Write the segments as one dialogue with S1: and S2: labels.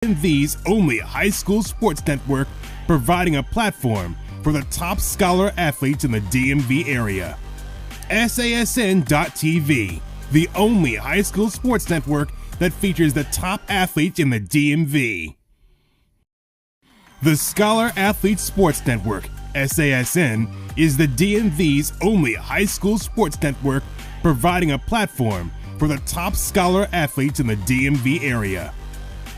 S1: DMV's only high school sports network, providing a platform for the top scholar athletes in the DMV area. SASN.TV, the only high school sports network that features the top athletes in the DMV. The Scholar Athlete Sports Network, SASN, is the DMV's only high school sports network, providing a platform for the top scholar athletes in the DMV area.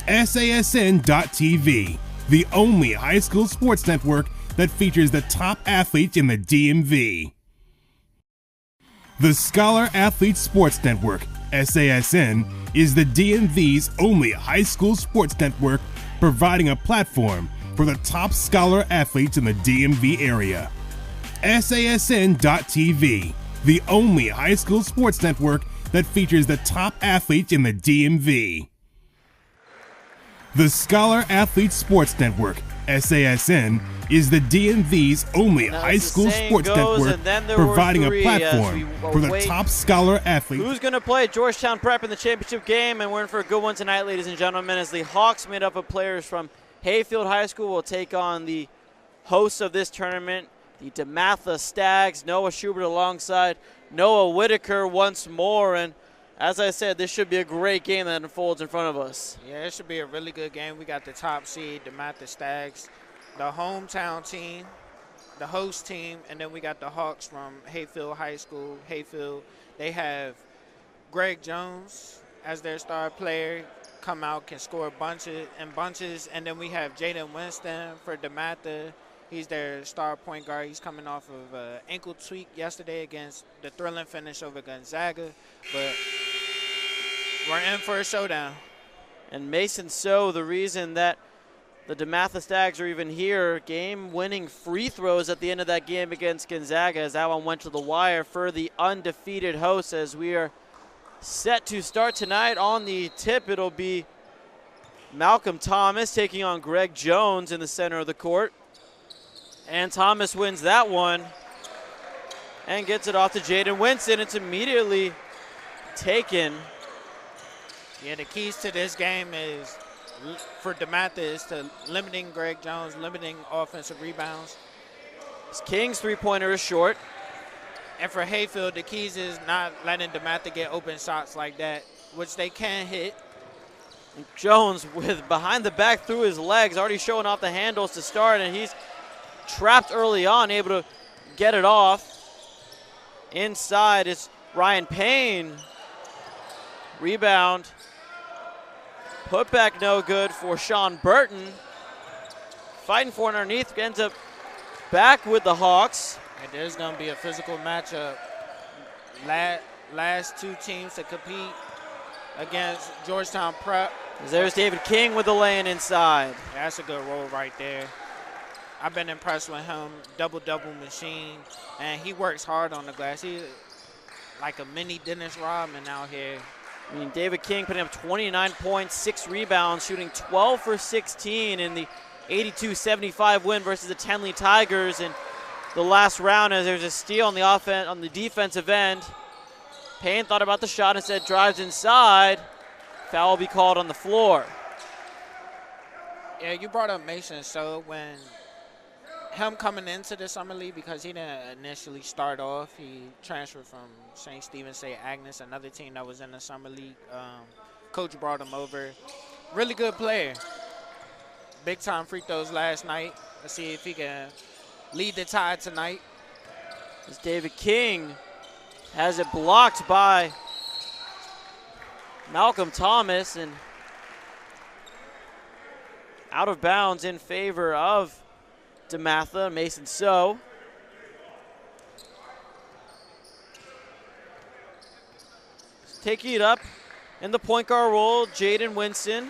S1: SASN.TV, the only high school sports network that features the top athletes in the DMV. The Scholar Athlete Sports Network, SASN, is the DMV's only high school sports network, providing a platform for the top scholar athletes in the DMV area. SASN.TV, the only high school sports network that features the top athletes in the DMV. The Scholar Athlete Sports Network, SASN, is the DMV's only high school sports network, providing a platform for the top scholar athletes.
S2: Who's going to play Georgetown Prep in the championship game? And we're in for a good one tonight, ladies and gentlemen, as the Hawks, made up of players from Hayfield High School, will take on the hosts of this tournament, the DeMatha Stags. Noah Schubert alongside Noah Whitaker once more. And as I said, this should be a great game that unfolds in front of us.
S3: Yeah, it should be a really good game. We got the top seed, DeMatha Stags, the hometown team, the host team, and then we got the Hawks from Hayfield High School. Hayfield, they have Greg Jones as their star player, come out, can score bunches, and then we have Jaden Winston for DeMatha. He's their star point guard. He's coming off of an ankle tweak yesterday against the thrilling finish over Gonzaga, but we're in for a showdown.
S2: And Mason So, the reason that the DeMatha Stags are even here, game-winning free throws at the end of that game against Gonzaga, as that one went to the wire for the undefeated hosts. As we are set to start tonight on the tip, it'll be Malcolm Thomas taking on Greg Jones in the center of the court. And Thomas wins that one and gets it off to Jaden Winston. It's immediately taken.
S3: Yeah, the keys to this game is, for DeMatha, is to limiting Greg Jones, limiting offensive rebounds.
S2: King's three-pointer is short.
S3: And for Hayfield, the keys is not letting DeMatha get open shots like that, which they can hit.
S2: And Jones with behind the back through his legs, already showing off the handles to start, and he's trapped early on, able to get it off. Inside is Ryan Payne. Rebound. Put back no good for Sean Burton. Fighting for it underneath, ends up back with the Hawks.
S3: And there's going to be a physical matchup. Last two teams to compete against Georgetown Prep.
S2: There's David King with the lay-in inside.
S3: That's a good roll right there. I've been impressed with him, double-double machine, and he works hard on the glass. He's like a mini Dennis Rodman out here.
S2: I mean, David King putting up 29 points, 6 rebounds, shooting 12 for 16 in the 82-75 win versus the Tenley Tigers in the last round, as there's a steal on the defensive end. Payne thought about the shot and said drives inside. Foul will be called on the floor.
S3: Yeah, you brought up Mason, so when him coming into the summer league, because he didn't initially start off, he transferred from St. Stephen's St. Agnes, another team that was in the summer league. Coach brought him over. Really good player. Big time free throws last night. Let's see if he can lead the Tide tonight.
S2: As David King has it blocked by Malcolm Thomas, and out of bounds in favor of DeMatha. Mason So. Taking it up in the point guard role, Jaden Winston.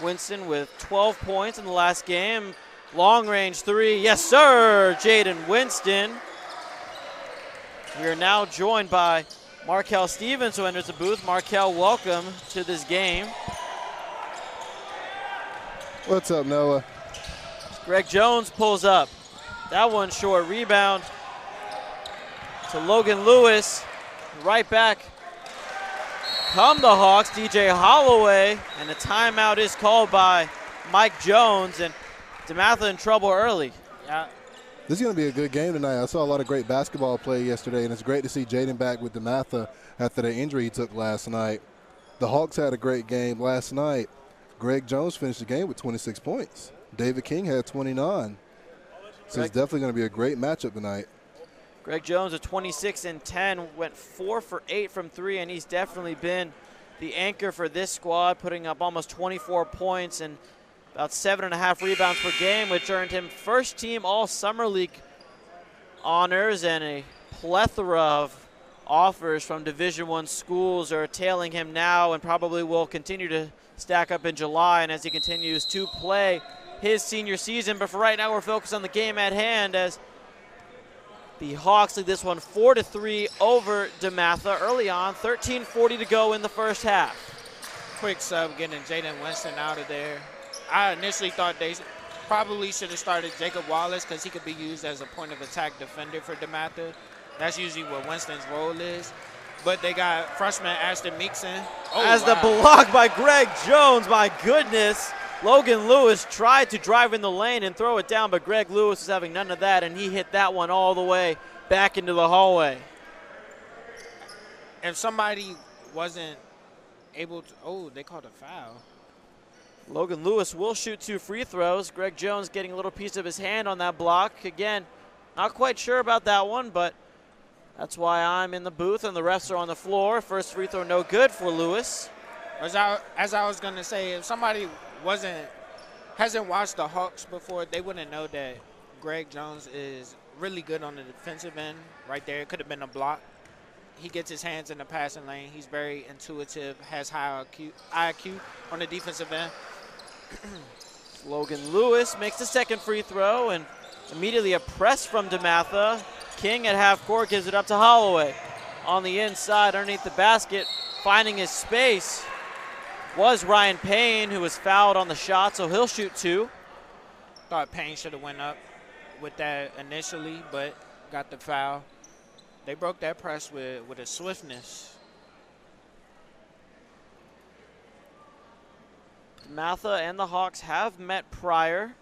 S2: Winston with 12 points in the last game. Long range three, yes sir, Jaden Winston. We are now joined by Markel Stevens, who enters the booth. Markel, welcome to this game.
S4: What's up, Noah?
S2: Greg Jones pulls up. That one short. Rebound to Logan Lewis. Right back come the Hawks. DJ Holloway, and a timeout is called by Mike Jones, and DeMatha in trouble early.
S3: Yeah.
S4: This is going to be a good game tonight. I saw a lot of great basketball play yesterday, and it's great to see Jaden back with DeMatha after the injury he took last night. The Hawks had a great game last night. Greg Jones finished the game with 26 points. David King had 29. So it's definitely going to be a great matchup tonight.
S2: Greg Jones at 26 and 10, went 4 for 8 from 3, and he's definitely been the anchor for this squad, putting up almost 24 points and about 7.5 rebounds per game, which earned him first team All Summer League honors, and a plethora of offers from Division I schools are tailing him now and probably will continue to stack up in July and as he continues to play his senior season. But for right now, we're focused on the game at hand as the Hawks lead this one 4-3 over DeMatha early on. 13:40 to go in the first half.
S3: Quick sub getting Jaden Winston out of there. I initially thought they probably should have started Jacob Wallace because he could be used as a point of attack defender for DeMatha. That's usually what Winston's role is. But they got freshman Ashton Meekson.
S2: The block by Greg Jones, my goodness. Logan Lewis tried to drive in the lane and throw it down, but Greg Lewis was having none of that, and he hit that one all the way back into the hallway.
S3: If somebody wasn't able to, they called a foul.
S2: Logan Lewis will shoot 2 free throws. Greg Jones getting a little piece of his hand on that block. Again, not quite sure about that one, but that's why I'm in the booth and the refs are on the floor. First free throw no good for Lewis.
S3: As I was going to say, if somebody hasn't watched the Hawks before, they wouldn't know that Greg Jones is really good on the defensive end right there. It could have been a block. He gets his hands in the passing lane. He's very intuitive, has high IQ on the defensive end.
S2: Logan Lewis makes the second free throw, and immediately a press from DeMatha. King at half court gives it up to Holloway. On the inside, underneath the basket, finding his space was Ryan Payne, who was fouled on the shot, so he'll shoot 2.
S3: Thought Payne should have went up with that initially, but got the foul. They broke that press with a swiftness.
S2: DeMatha and the Hawks have met prior.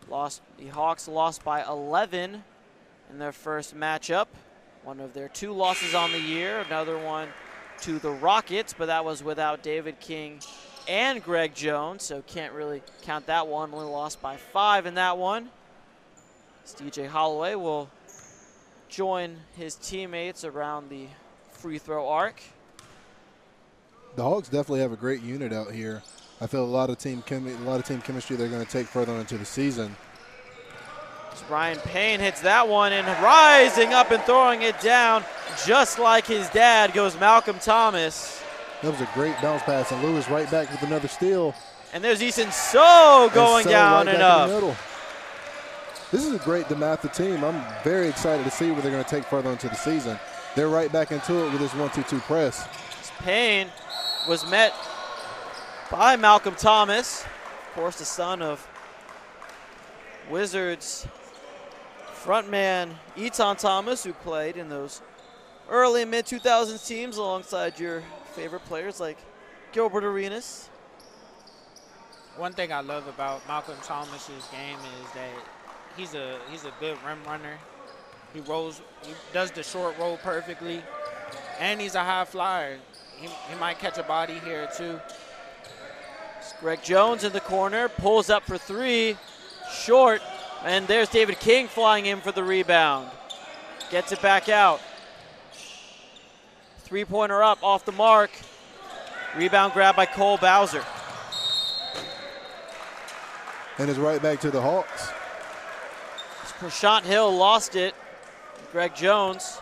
S2: The Hawks lost by 11 in their first matchup. One of their 2 losses on the year, another one to the Rockets, but that was without David King and Greg Jones, so can't really count that one. Only lost by 5 in that one. As DJ Holloway will join his teammates around the free throw arc.
S4: The Hawks definitely have a great unit out here. I feel a lot of team chemistry they're going to take further into the season.
S2: As Ryan Payne hits that one and rising up and throwing it down just like his dad goes Malcolm Thomas.
S4: That was a great bounce pass, and Lewis right back with another steal.
S2: And there's Easton So going down
S4: right
S2: and
S4: back
S2: up.
S4: in the middle. This is a great DeMatha team. I'm very excited to see what they're going to take further into the season. They're right back into it with this 1-2-2 press.
S2: Payne was met by Malcolm Thomas, of course the son of Wizards frontman Eton Thomas, who played in those early and mid-2000s teams alongside your favorite players like Gilbert Arenas.
S3: One thing I love about Malcolm Thomas's game is that he's a good rim runner. He does the short roll perfectly, and he's a high flyer. He might catch a body here too.
S2: It's Greg Jones in the corner, pulls up for 3, short, and there's David King flying in for the rebound. Gets it back out. 3-pointer up off the mark. Rebound grab by Cole Bowser.
S4: And it's right back to the Hawks.
S2: Prashant Hill lost it. Greg Jones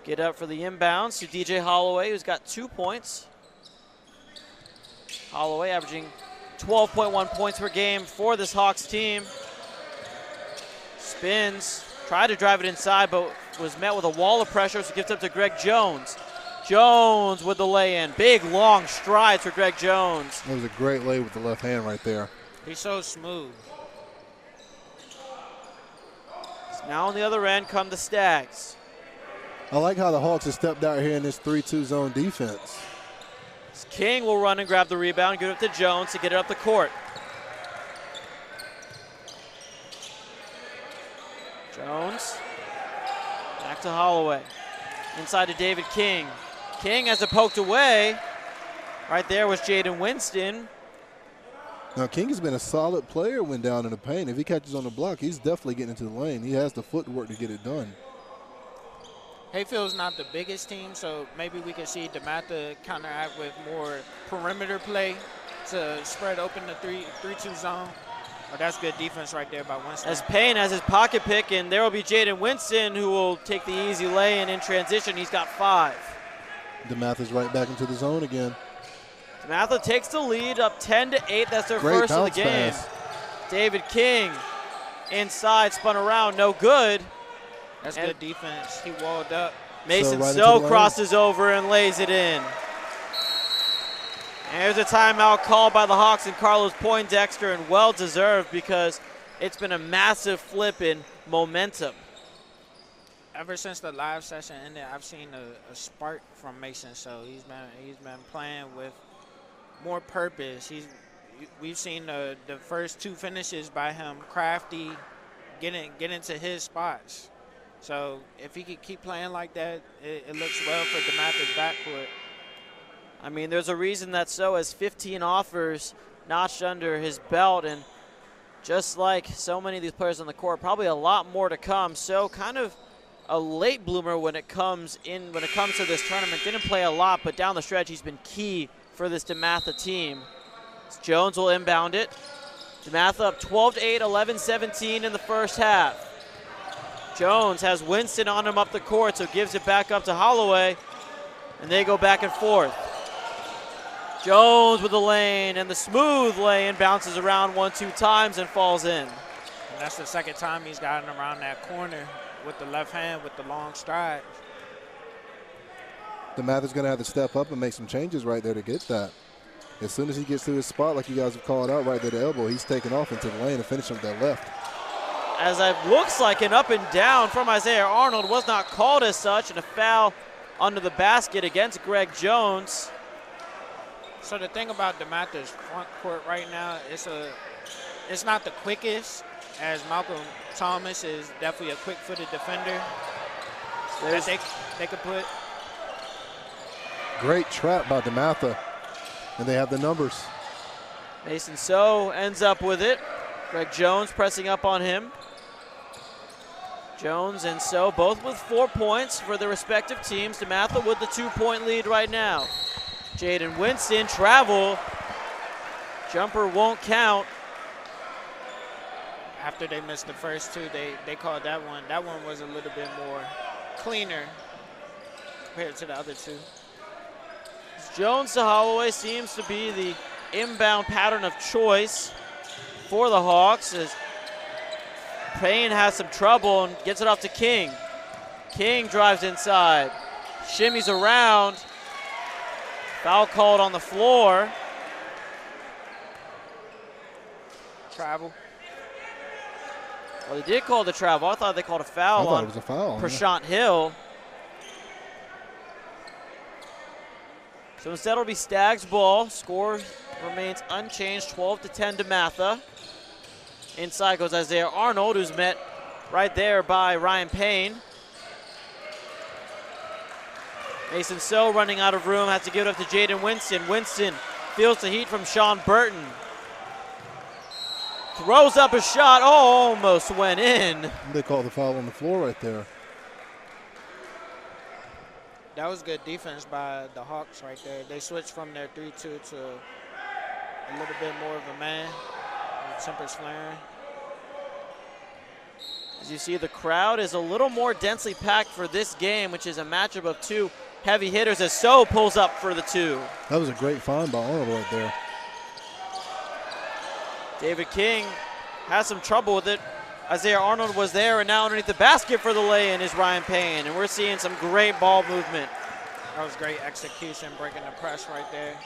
S2: get up for the inbounds to DJ Holloway, who's got 2 points. Holloway averaging 12.1 points per game for this Hawks team. Spins, tried to drive it inside, but was met with a wall of pressure, so gives up to Greg Jones. Jones with the lay-in. Big, long strides for Greg Jones.
S4: That was a great lay with the left hand right there.
S3: He's so smooth.
S2: Now on the other end come the Stags.
S4: I like how the Hawks have stepped out here in this 3-2 zone defense.
S2: King will run and grab the rebound, give it to Jones to get it up the court. Jones, back to Holloway. Inside to David King. King has it poked away. Right there was Jaden Winston.
S4: Now, King has been a solid player when down in the paint. If he catches on the block, he's definitely getting into the lane. He has the footwork to get it done.
S3: Hayfield's not the biggest team, so maybe we can see DeMatha counteract with more perimeter play to spread open the 3-2 zone. But that's good defense right there by Winston.
S2: As Payne has his pocket pick, and there will be Jaden Winston who will take the easy lay-in in transition. He's got 5.
S4: DeMatha's right back into the zone again.
S2: DeMatha takes the lead up 10-8. That's their
S4: Great
S2: first of the
S4: bounce
S2: game.
S4: pass.
S2: David King inside, spun around, no good.
S3: That's good defense. He walled up.
S2: Mason
S4: right
S2: So
S4: into the
S2: crosses over and lays it in. And there's a timeout called by the Hawks and Carlos Poindexter, and well-deserved because it's been a massive flip in momentum.
S3: Ever since the live session ended, I've seen a spark from Mason. So he's been playing with more purpose. We've seen the first 2 finishes by him, crafty, get into his spots. So if he could keep playing like that, it looks well for DeMatha's backcourt.
S2: I mean, there's a reason that So has 15 offers notched under his belt, and just like so many of these players on the court, probably a lot more to come. So kind of a late bloomer when it comes to this tournament. Didn't play a lot, but down the stretch he's been key for this DeMatha team. Jones will inbound it. DeMatha up 12-8, 11-17 in the first half. Jones has Winston on him up the court, so gives it back up to Holloway, and they go back and forth. Jones with the lane, and the smooth lane bounces around 1-2 times and falls in.
S3: And that's the second time he's gotten around that corner with the left hand with the long stride.
S4: DeMatha's going to have to step up and make some changes right there to get that. As soon as he gets to his spot, like you guys have called out right there, the elbow, he's taking off into the lane and finishing with that left.
S2: As it looks like an up and down from Isaiah Arnold, was not called as such, and a foul under the basket against Greg Jones.
S3: So the thing about DeMatha's front court right now, it's not the quickest, as Malcolm Thomas is definitely a quick-footed defender that they could put.
S4: Great trap by DeMatha, and they have the numbers.
S2: Mason So ends up with it. Greg Jones pressing up on him. Jones and So both with 4 points for their respective teams. DeMatha with the 2-point lead right now. Jaden Winston, travel. Jumper won't count.
S3: After they missed the first 2, they called that one. That one was a little bit more cleaner compared to the other 2.
S2: Jones to Holloway seems to be the inbound pattern of choice for the Hawks, as Payne has some trouble and gets it off to King. King drives inside, shimmies around. Foul called on the floor.
S3: Travel.
S2: Well, they did call the travel. I thought they called a foul on
S4: it was a foul,
S2: Prashant Hill. So instead it'll be Staggs ball. Score remains unchanged, 12-10 DeMatha. Inside goes Isaiah Arnold, who's met right there by Ryan Payne. Mason So running out of room, has to give it up to Jaden Winston. Winston feels the heat from Sean Burton. Throws up a shot, almost went in.
S4: They called the foul on the floor right there.
S3: That was good defense by the Hawks right there. They switched from their 3-2 to a little bit more of a man. Tempers flaring.
S2: As you see, the crowd is a little more densely packed for this game, which is a matchup of 2 heavy hitters, as So pulls up for the 2.
S4: That was a great find by Arnold right there.
S2: David King has some trouble with it. Isaiah Arnold was there, and now underneath the basket for the lay-in is Ryan Payne, and we're seeing some great ball movement.
S3: That was great execution, breaking the press right there.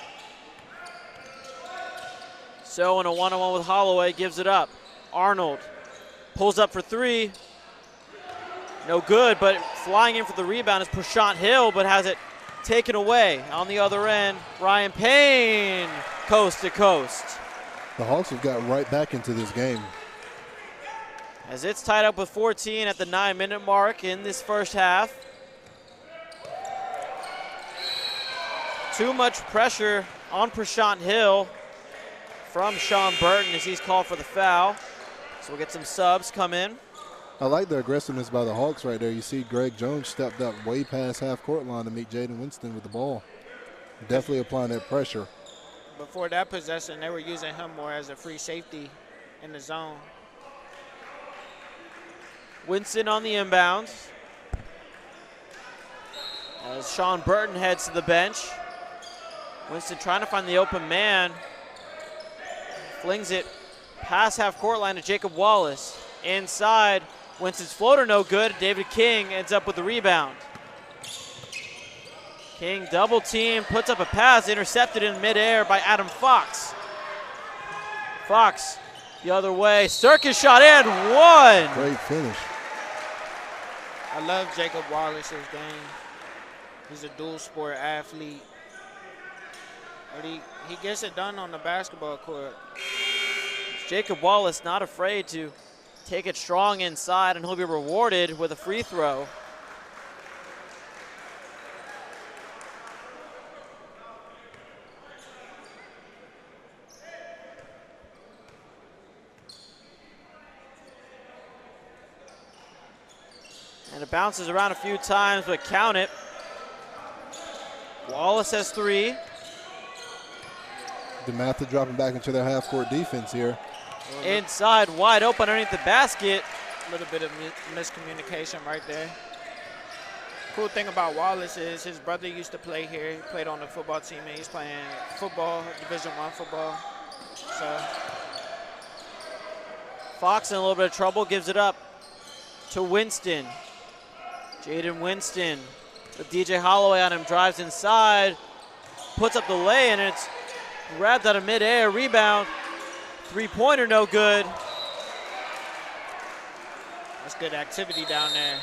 S2: So in a one-on-one with Holloway, gives it up. Arnold pulls up for 3. No good, but flying in for the rebound is Prashant Hill, but has it taken away. On the other end, Ryan Payne, coast to coast.
S4: The Hawks have got right back into this game.
S2: As it's tied up with 14 at the 9-minute mark in this first half. Too much pressure on Prashant Hill from Sean Burton as he's called for the foul. So we'll get some subs come in.
S4: I like the aggressiveness by the Hawks right there. You see Greg Jones stepped up way past half-court line to meet Jaden Winston with the ball. Definitely applying that pressure.
S3: Before that possession, they were using him more as a free safety in the zone.
S2: Winston on the inbounds. As Sean Burton heads to the bench. Winston trying to find the open man. Flings it past half-court line to Jacob Wallace. Inside, Winston's floater no good. David King ends up with the rebound. King double team, puts up a pass, intercepted in midair by Adam Fox. Fox the other way, circus shot and one.
S4: Great finish.
S3: I love Jacob Wallace's game. He's a dual sport athlete. But he gets it done on the basketball court.
S2: Jacob Wallace not afraid to take it strong inside, and he'll be rewarded with a free throw. And it bounces around a few times, but count it. Wallace has 3.
S4: DeMatha dropping back into their half-court defense here.
S2: Inside, wide open underneath the basket.
S3: A little bit of miscommunication right there. Cool thing about Wallace is his brother used to play here. He played on the football team, and he's playing football, Division I football. So
S2: Fox in a little bit of trouble, gives it up to Winston. Jaden Winston with DJ Holloway on him, drives inside, puts up the lay, and it's grabbed out of midair, rebound. Three-pointer no good.
S3: That's good activity down there.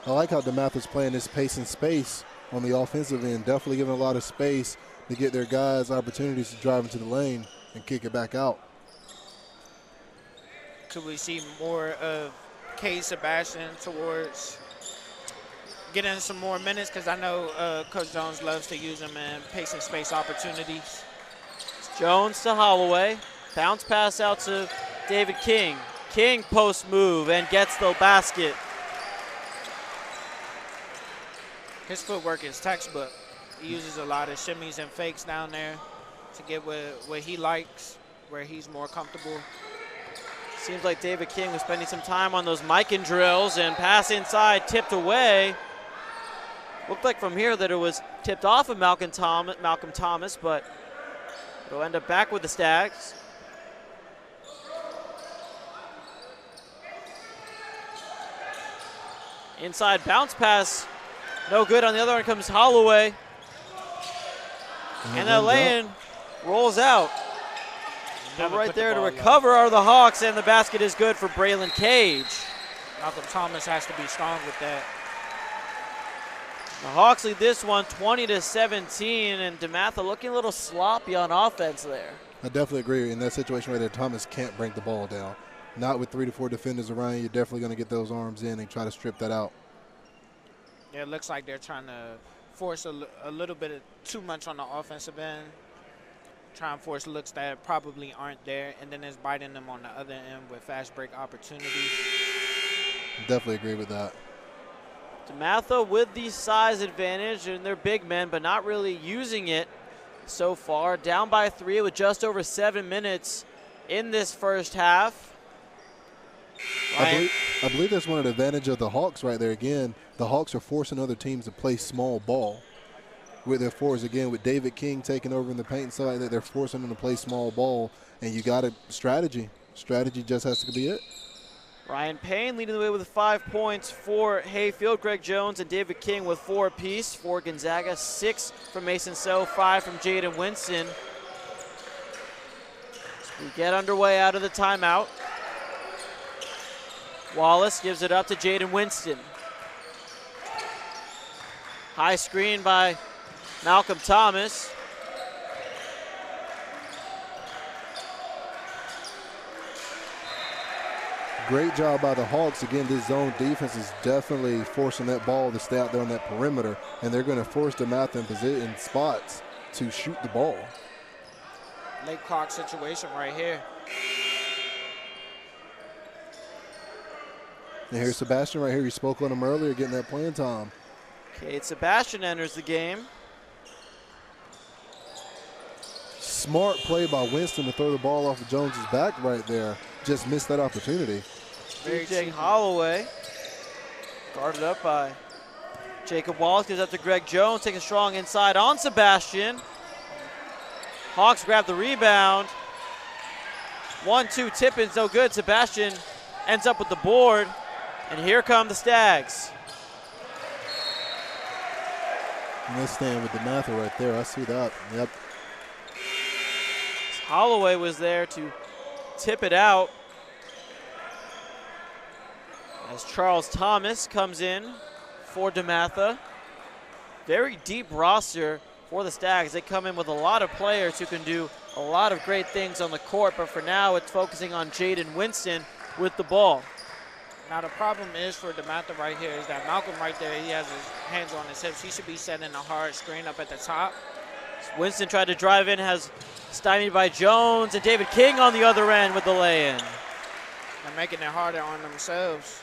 S4: I like how DeMatha's playing this pace and space on the offensive end, definitely giving a lot of space to get their guys opportunities to drive into the lane and kick it back out.
S3: Could we see more of K. Sebastian towards getting some more minutes? Because I know Coach Jones loves to use him in pace and space opportunities.
S2: Jones to Holloway. Bounce pass out to David King. King post move and gets the basket.
S3: His footwork is textbook. He uses a lot of shimmies and fakes down there to get what he likes, where he's more comfortable.
S2: Seems like David King was spending some time on those Mikan drills, and pass inside, tipped away. Looked like from here that it was tipped off of Malcolm Thomas, but it'll end up back with the Stags. Inside bounce pass, no good. On the other end comes Holloway. And that lane rolls out. But right there to recover are the Hawks, and the basket is good for Braylon Cage.
S3: Malcolm Thomas has to be strong with that.
S2: The Hawks lead this one 20-17, and DeMatha looking a little sloppy on offense there.
S4: I definitely agree. In that situation right there, Thomas can't bring the ball down. Not with 3 to 4 defenders around you. You're definitely going to get those arms in and try to strip that out.
S3: Yeah, it looks like they're trying to force a little bit of too much on the offensive end. Try and force looks that probably aren't there, and then it's biting them on the other end with fast break opportunities.
S4: Definitely agree with that.
S2: DeMatha with the size advantage, and they're big men, but not really using it so far. Down by 3 with just over 7 minutes in this first half.
S4: I believe that's one of the advantages of the Hawks right there. Again, the Hawks are forcing other teams to play small ball with their forwards. Again, with David King taking over in the paint side, that they're forcing them to play small ball, and you got a strategy. Strategy just has to be it.
S2: Ryan Payne leading the way with 5 points for Hayfield. Greg Jones and David King with 4 apiece for Gonzaga. 6 from Mason So, 5 from Jaden Winston. We get underway out of the timeout. Wallace gives it up to Jaden Winston. High screen by Malcolm Thomas.
S4: Great job by the Hawks. Again, this zone defense is definitely forcing that ball to stay out there on that perimeter, and they're going to force DeMatha in spots to shoot the ball.
S3: Late clock situation right here.
S4: And here's Sebastian right here. You spoke on him earlier, getting that playing time.
S2: Kate Sebastian enters the game.
S4: Smart play by Winston to throw the ball off of Jones's back right there. Just missed that opportunity.
S2: DJ Holloway, guarded up by Jacob Wallace, gives up to Greg Jones, taking strong inside on Sebastian. Hawks grab the rebound. 1-2 tip-in's no good. Sebastian ends up with the board, and here come the Stags.
S4: And they stand with DeMatha right there. I see that. Yep.
S2: Holloway was there to tip it out as Charles Thomas comes in for DeMatha. Very deep roster for the Stags. They come in with a lot of players who can do a lot of great things on the court, but for now it's focusing on Jaden Winston with the ball.
S3: Now the problem is for DeMatha right here is that Malcolm right there, he has his hands on his hips. He should be setting a hard screen up at the top.
S2: Winston tried to drive in, has stymied by Jones, and David King on the other end with the lay-in.
S3: They're making it harder on themselves.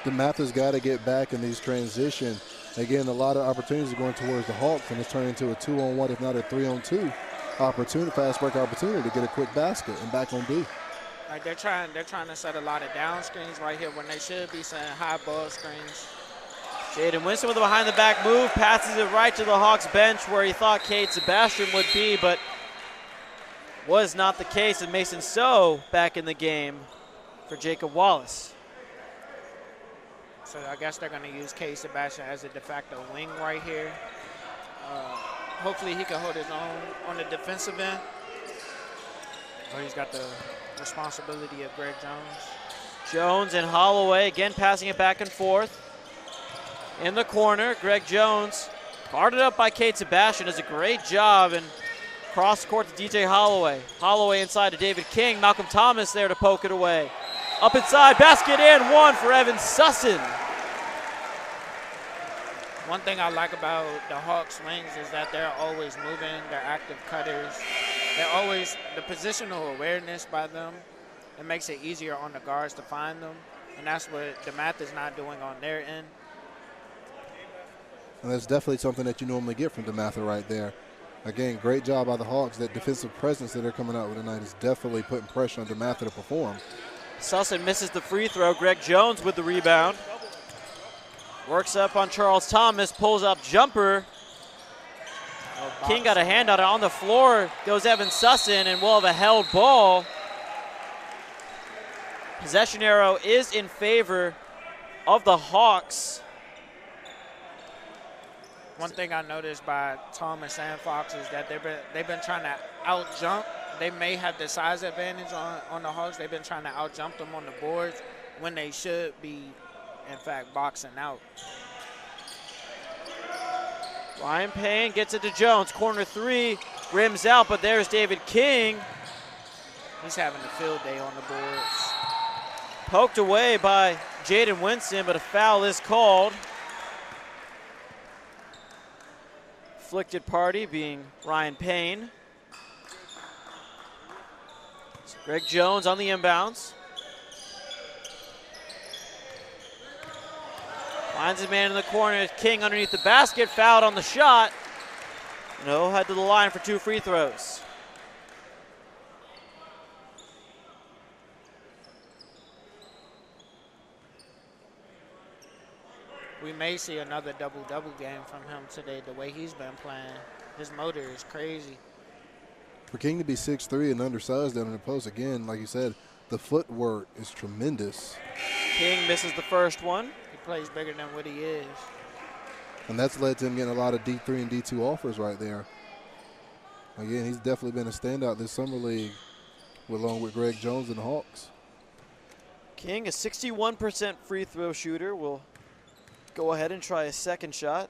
S4: DeMatha's got to get back in these transition. Again, a lot of opportunities are going towards the Hawks, and it's turning into a 2-on-1, if not a 3-on-2 opportunity, fast break opportunity to get a quick basket and back on D.
S3: Like they're trying to set a lot of down screens right here when they should be setting high ball screens.
S2: Jaden Winston with a behind-the-back move, passes it right to the Hawks bench where he thought Kate Sebastian would be, but was not the case, and Mason So back in the game for Jacob Wallace.
S3: So I guess they're going to use Kate Sebastian as a de facto wing right here. Hopefully he can hold his own on the defensive end. But he's got the responsibility of Greg Jones.
S2: Jones and Holloway again passing it back and forth. In the corner, Greg Jones, guarded up by Kate Sebastian, does a great job, and cross court to DJ Holloway. Holloway inside to David King. Malcolm Thomas there to poke it away. Up inside, basket in, one for Evan Sussin.
S3: One thing I like about the Hawks wings is that they're always moving, they're active cutters. They're always, the positional awareness by them, it makes it easier on the guards to find them, and that's what DeMatha's not doing on their end.
S4: And that's definitely something that you normally get from DeMatha right there. Again, great job by the Hawks. That defensive presence that they're coming out with tonight is definitely putting pressure on DeMatha to perform.
S2: Sussin misses the free throw. Greg Jones with the rebound. Works up on Charles Thomas, pulls up jumper. King got a hand on it. On the floor goes Evan Sussin, and we'll have a held ball. Possession arrow is in favor of the Hawks.
S3: One thing I noticed by Thomas and Fox is that they've been trying to out-jump. They may have the size advantage on the Hawks. They've been trying to out-jump them on the boards when they should be, in fact, boxing out.
S2: Ryan Payne gets it to Jones. Corner three, rims out, but there's David King.
S3: He's having a field day on the boards.
S2: Poked away by Jaden Winston, but a foul is called. Afflicted party being Ryan Payne. So Greg Jones on the inbounds. Finds his man in the corner. King underneath the basket, fouled on the shot. No, head to the line for 2 free throws.
S3: We may see another double-double game from him today, the way he's been playing. His motor is crazy.
S4: For King to be 6'3" and undersized down in the post, again, like you said, the footwork is tremendous.
S2: King misses the first one.
S3: He plays bigger than what he is.
S4: And that's led to him getting a lot of D3 and D2 offers right there. Again, he's definitely been a standout this summer league along with Greg Jones and the Hawks.
S2: King, a 61% free throw shooter, will go ahead and try a second shot.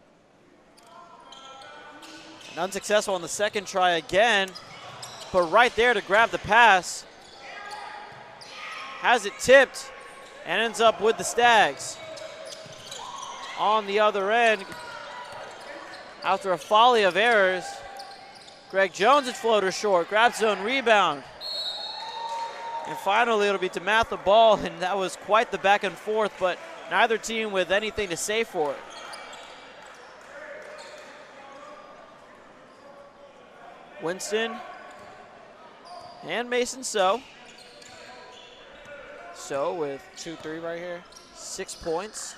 S2: And unsuccessful on the second try again, but right there to grab the pass. Has it tipped and ends up with the Stags. On the other end, after a volley of errors, Greg Jones' floater short, grabs his own rebound. And finally it'll be DeMatha ball, and that was quite the back and forth, but neither team with anything to say for it. Winston and Mason So. So with
S3: 2-3 right here.
S2: 6 points.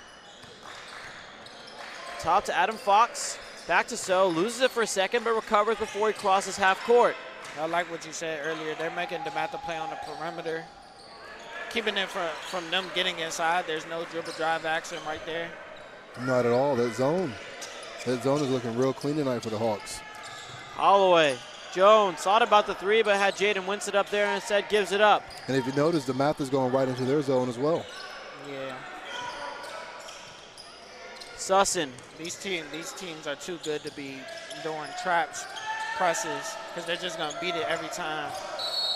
S2: Top to Adam Fox. Back to So. Loses it for a second, but recovers before he crosses half court.
S3: I like what you said earlier. They're making DeMatha play on the perimeter, keeping it from them getting inside. There's no dribble drive action right there.
S4: Not at all. That zone is looking real clean tonight for the Hawks.
S2: Holloway. Jones thought about the three, but had Jaden Winston up there and instead gives it up.
S4: And if you notice, DeMatha's going right into their zone as well.
S3: Yeah.
S2: SASN.
S3: These teams are too good to be doing traps, presses, because they're just going to beat it every time.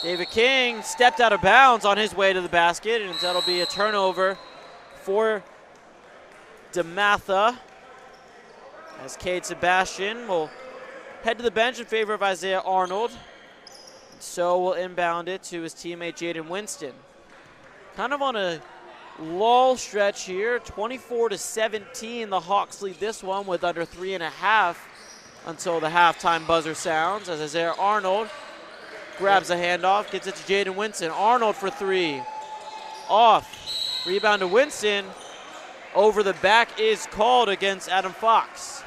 S2: David King stepped out of bounds on his way to the basket, and that'll be a turnover for DeMatha, as Cade Sebastian will head to the bench in favor of Isaiah Arnold. So will inbound it to his teammate Jaden Winston. Kind of on a lull stretch here, 24-17. The Hawks lead this one with under 3.5 until the halftime buzzer sounds, as Isaiah Arnold grabs the handoff, gets it to Jaden Winston. Arnold for three. Off. Rebound to Winston. Over the back is called against Adam Fox.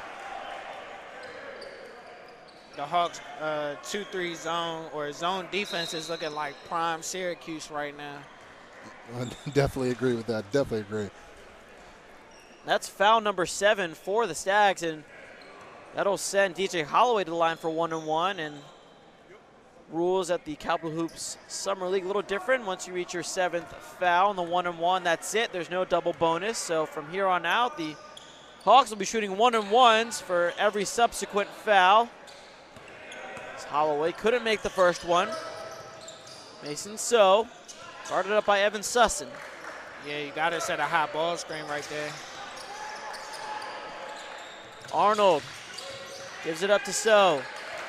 S3: The Hawks 2-3 zone or zone defense is looking like prime Syracuse right now.
S4: I definitely agree with that. Definitely agree.
S2: That's foul number 7 for the Stags, and that'll send DJ Holloway to the line for 1-and-1. And rules at the Capital Hoops Summer League a little different. Once you reach your 7th foul on the 1-and-1, that's it. There's no double bonus. So from here on out, the Hawks will be shooting 1-and-1s for every subsequent foul. Holloway couldn't make the first one. Mason So, guarded up by Evan Sussin.
S3: Yeah, you got to set a high ball screen right there.
S2: Arnold gives it up to So.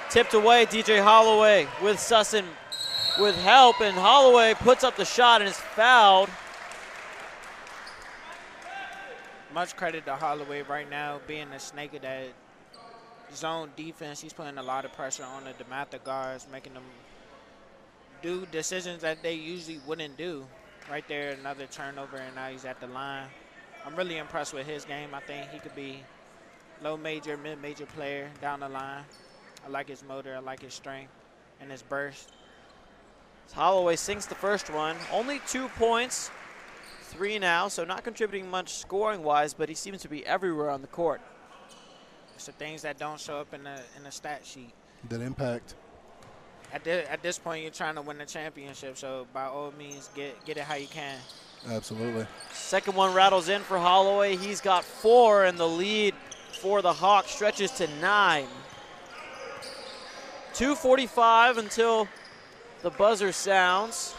S2: Tipped away, DJ Holloway with Sussin with help, and Holloway puts up the shot and is fouled.
S3: Much credit to Holloway right now, being the snake of that zone defense. He's putting a lot of pressure on the DeMatha guards, making them do decisions that they usually wouldn't do. Right there, another turnover, and now he's at the line. I'm really impressed with his game. I think he could be low major, mid major player down the line. I like his motor, I like his strength and his burst.
S2: Holloway sinks the first one. Only 2 points, 3 now, so not contributing much scoring wise, but he seems to be everywhere on the court.
S3: It's the things that don't show up in the stat sheet.
S4: That impact.
S3: At this point, you're trying to win the championship, so by all means, get it how you can.
S4: Absolutely.
S2: Second one rattles in for Holloway. He's got 4, and the lead for the Hawks stretches to 9. 2:45 until the buzzer sounds.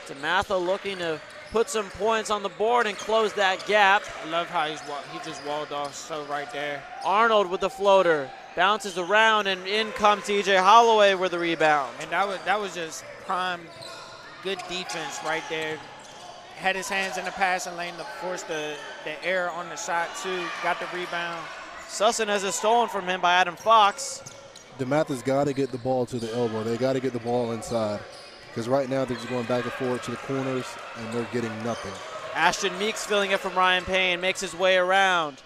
S2: DeMatha looking to put some points on the board and close that gap.
S3: I love how he just walled off So right there.
S2: Arnold with the floater. Bounces around, and in comes DJ Holloway with the rebound.
S3: And that was just prime good defense right there. Had his hands in the passing lane to force the error on the shot too. Got the rebound.
S2: Sussin has it stolen from him by Adam Fox.
S4: DeMatha's got to get the ball to the elbow. They got to get the ball inside, because right now they're just going back and forth to the corners, and they're getting nothing.
S2: Ashton Meeks filling it from Ryan Payne, makes his way around.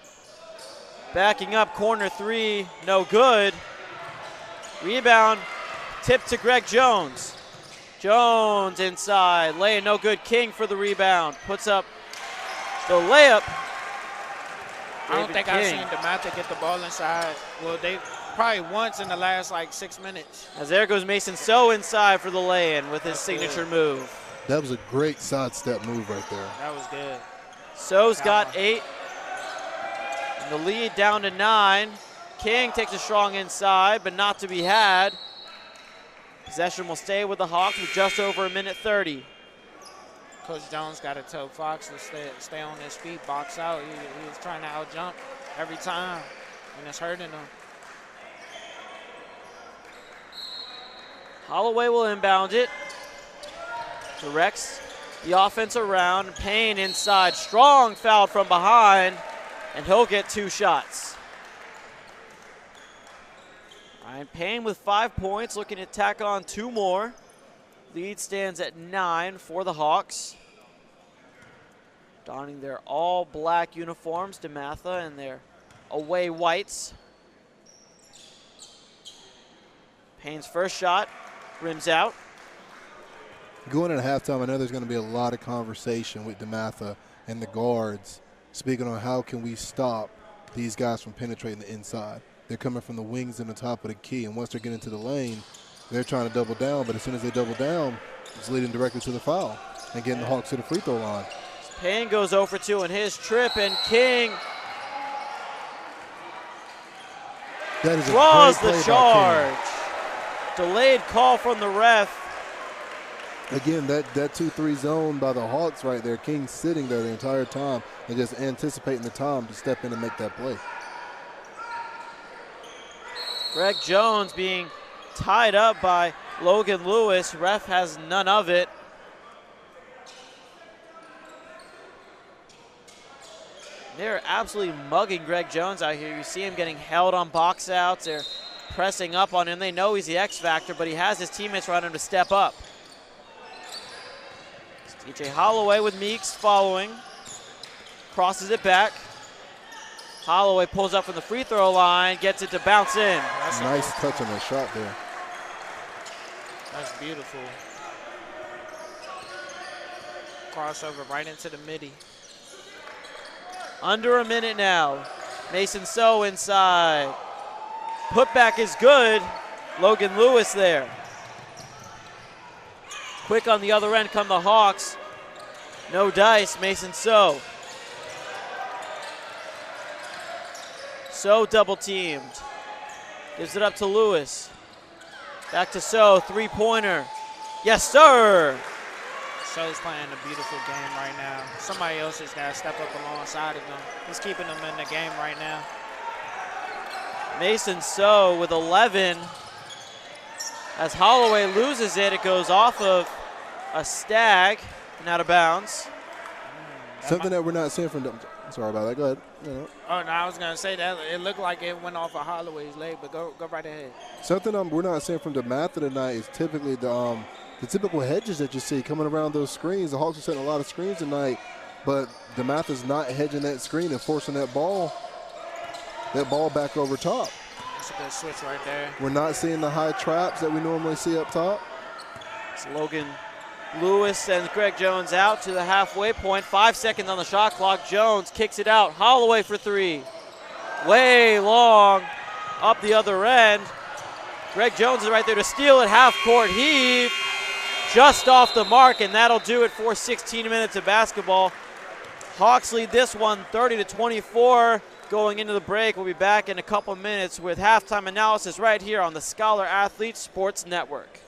S2: Backing up, corner 3, no good. Rebound, tipped to Greg Jones. Jones inside, lay no good. King for the rebound, puts up the layup.
S3: I don't think I've seen DeMatha get the ball inside. Well, they probably once in the last like 6 minutes.
S2: As there goes Mason So inside for the lay-in with his signature move.
S4: That was a great sidestep move right there.
S3: That was good.
S2: So's got 8. And the lead down to 9. King takes a strong inside, but not to be had. Possession will stay with the Hawks with just over a minute 30.
S3: Coach Jones got to tell Fox to stay on his feet, box out. He was trying to out-jump every time, and it's hurting him.
S2: Holloway will inbound it. Directs the offense around. Payne inside. Strong foul from behind, and he'll get 2 shots. Ryan Payne with 5 points, looking to tack on 2 more. Lead stands at 9 for the Hawks. Donning their all-black uniforms, DeMatha, and their away whites. Payne's first shot rims out.
S4: Going into halftime, I know there's going to be a lot of conversation with DeMatha and the guards, speaking on how can we stop these guys from penetrating the inside. They're coming from the wings and the top of the key, and once they're getting to the lane, they're trying to double down, but as soon as they double down, it's leading directly to the foul and getting the Hawks to the free throw line.
S2: Payne goes 0 for 2 in his trip, and King draws the charge. Delayed call from the ref.
S4: Again, that 2-3 zone by the Hawks right there, King's sitting there the entire time and just anticipating the time to step in and make that play.
S2: Greg Jones being tied up by Logan Lewis. Ref has none of it. They're absolutely mugging Greg Jones out here. You see him getting held on box outs. They're pressing up on him. They know he's the X factor, but he has his teammates around him to step up. It's TJ Holloway with Meeks following. Crosses it back. Holloway pulls up from the free throw line, gets it to bounce in.
S4: Nice touch on the shot there.
S3: That's beautiful. Crossover right into the midi.
S2: Under a minute now. Mason So inside. Putback is good. Logan Lewis there. Quick on the other end come the Hawks. No dice, Mason So. So double teamed. Gives it up to Lewis. Back to So, 3-pointer. Yes, sir.
S3: So's playing a beautiful game right now. Somebody else has got to step up alongside of him. He's keeping them in the game right now.
S2: Mason So with 11. As Holloway loses it, it goes off of a stag and out of bounds.
S4: Something that we're not seeing from them. Sorry about that. Go ahead.
S3: Oh, no, I was going to say that. It looked like it went off of Holloway's leg, but go right ahead.
S4: Something we're not seeing from DeMatha tonight is typically the typical hedges that you see coming around those screens. The Hawks are setting a lot of screens tonight, but DeMatha's not hedging that screen and forcing that ball back over top.
S3: That's a good switch right there.
S4: We're not seeing the high traps that we normally see up top.
S2: It's Logan Lewis sends Greg Jones out to the halfway point. 5 seconds on the shot clock. Jones kicks it out. Holloway for 3. Way long up the other end. Greg Jones is right there to steal it. Half court heave. Just off the mark, and that'll do it for 16 minutes of basketball. Hawks lead this one 30-24 going into the break. We'll be back in a couple minutes with halftime analysis right here on the Scholar Athlete Sports Network.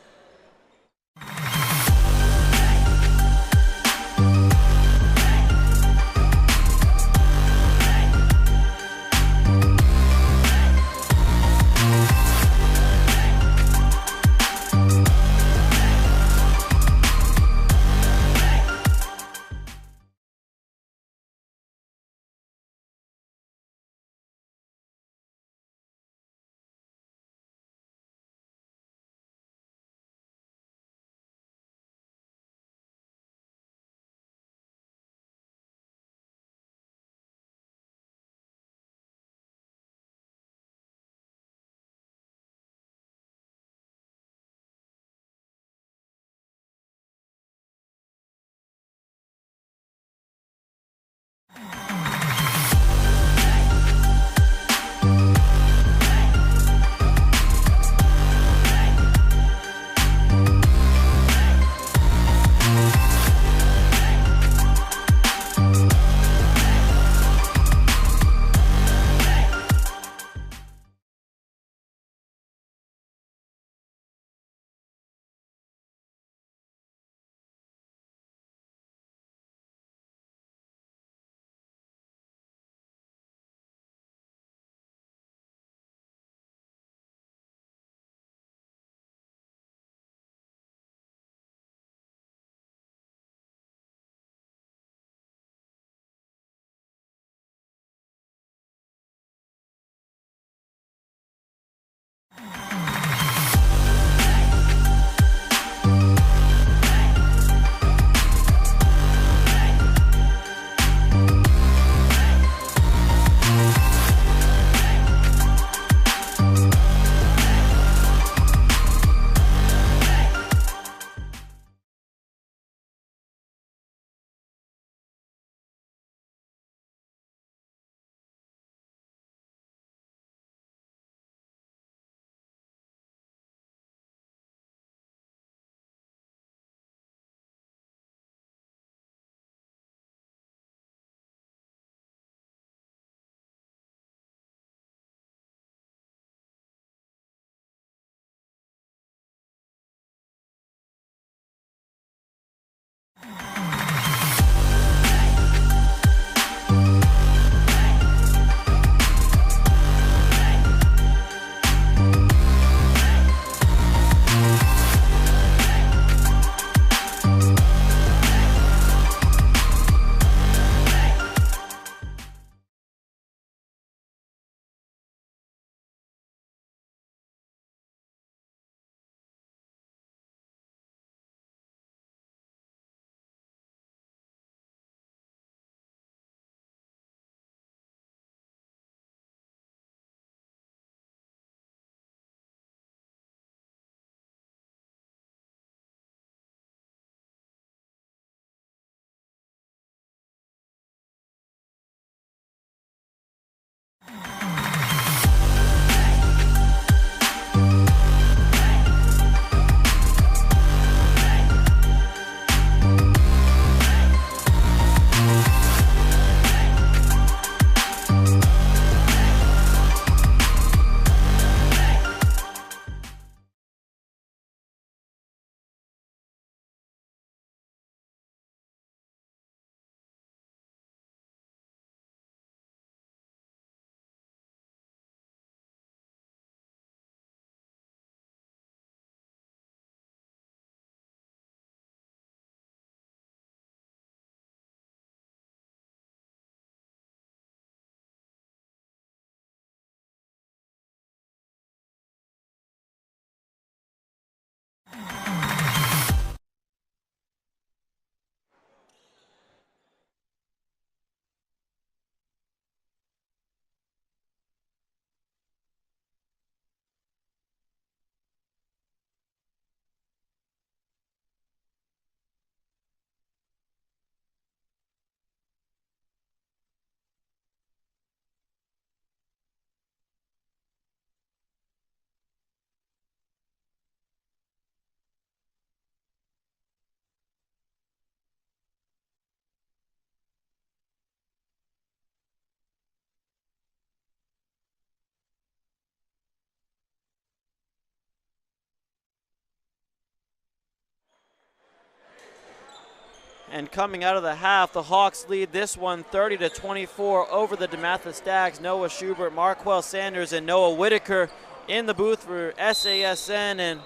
S2: And coming out of the half, the Hawks lead this one 30-24 over the DeMatha Stags. Noah Schubert, Marquel Sanders, and Noah Whitaker in the booth for SASN. And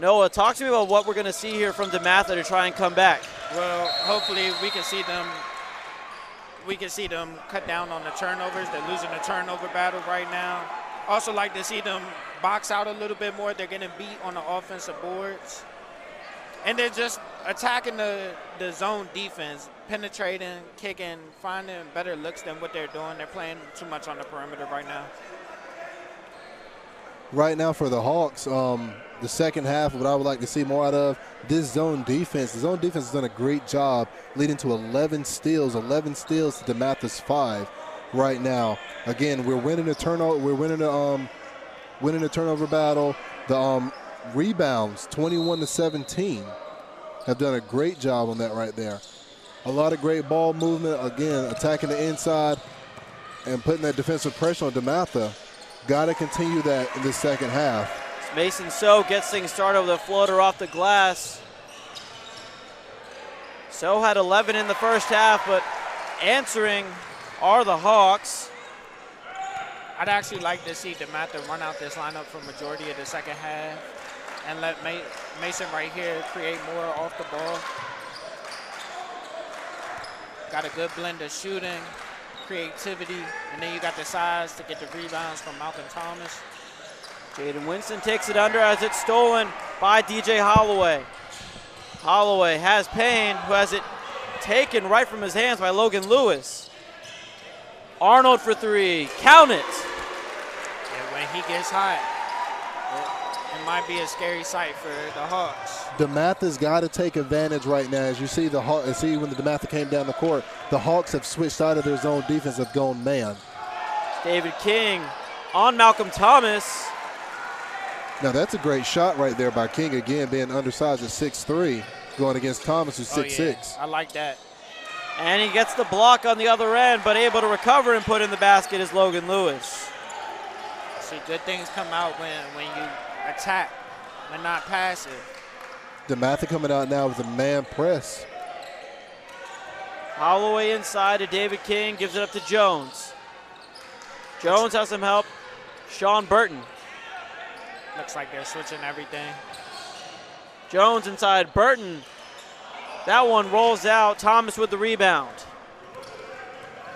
S2: Noah, talk to me about what we're going to see here from DeMatha to try and come back.
S3: Well, hopefully we can see them. We can see them cut down on the turnovers. They're losing the turnover battle right now. Also like to see them box out a little bit more. They're getting beat on the offensive boards. And they're just attacking the zone defense, penetrating, kicking, finding better looks than what they're doing. They're playing too much on the perimeter right now.
S4: Right now for the Hawks, the second half, what I would like to see more out of, this zone defense. The zone defense has done a great job, leading to 11 steals to DeMatha's 5 right now. Again, we're winning the turnover. We're winning the turnover battle. The rebounds, 21-17, have done a great job on that right there. A lot of great ball movement. Again, attacking the inside and putting that defensive pressure on DeMatha. Got to continue that in the second half.
S2: Mason So gets things started with a floater off the glass. So had 11 in the first half, but answering are the Hawks.
S3: I'd actually like to see DeMatha run out this lineup for majority of the second half and let Mason right here create more off the ball. Got a good blend of shooting, creativity, and then you got the size to get the rebounds from Malcolm Thomas.
S2: Jaden Winston takes it under as it's stolen by DJ Holloway. Holloway has Payne, who has it taken right from his hands by Logan Lewis. Arnold for three, count it.
S3: And when he gets hot, it might be a scary sight for the Hawks.
S4: DeMatha's got to take advantage right now. As you see, when the DeMatha came down the court, the Hawks have switched out of their zone defense, have gone man.
S2: David King on Malcolm Thomas.
S4: Now that's a great shot right there by King, again being undersized at 6'3", going against Thomas who's 6'6".
S3: I like that.
S2: And he gets the block on the other end, but able to recover and put in the basket is Logan Lewis.
S3: See, good things come out when you attack and not passive.
S4: DeMatha coming out now with a man press.
S2: Holloway inside to David King, gives it up to Jones. Jones has some help. Sean Burton.
S3: Looks like they're switching everything.
S2: Jones inside, Burton. That one rolls out, Thomas with the rebound.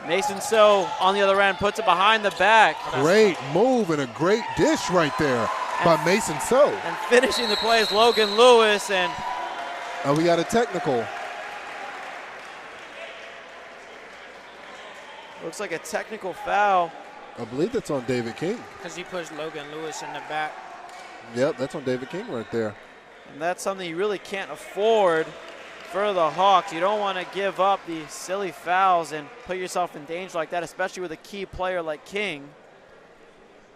S2: Mason So on the other end puts it behind the back.
S4: Great move and a great dish right there by Mason So.
S2: And finishing the play is Logan Lewis, and
S4: we got a technical.
S2: looks like a technical foul.
S4: I believe that's on David King.
S3: Because he pushed Logan Lewis in the back.
S4: Yep, that's on David King right there.
S2: And that's something you really can't afford for the Hawks. You don't want to give up the silly fouls and put yourself in danger like that, especially with a key player like King.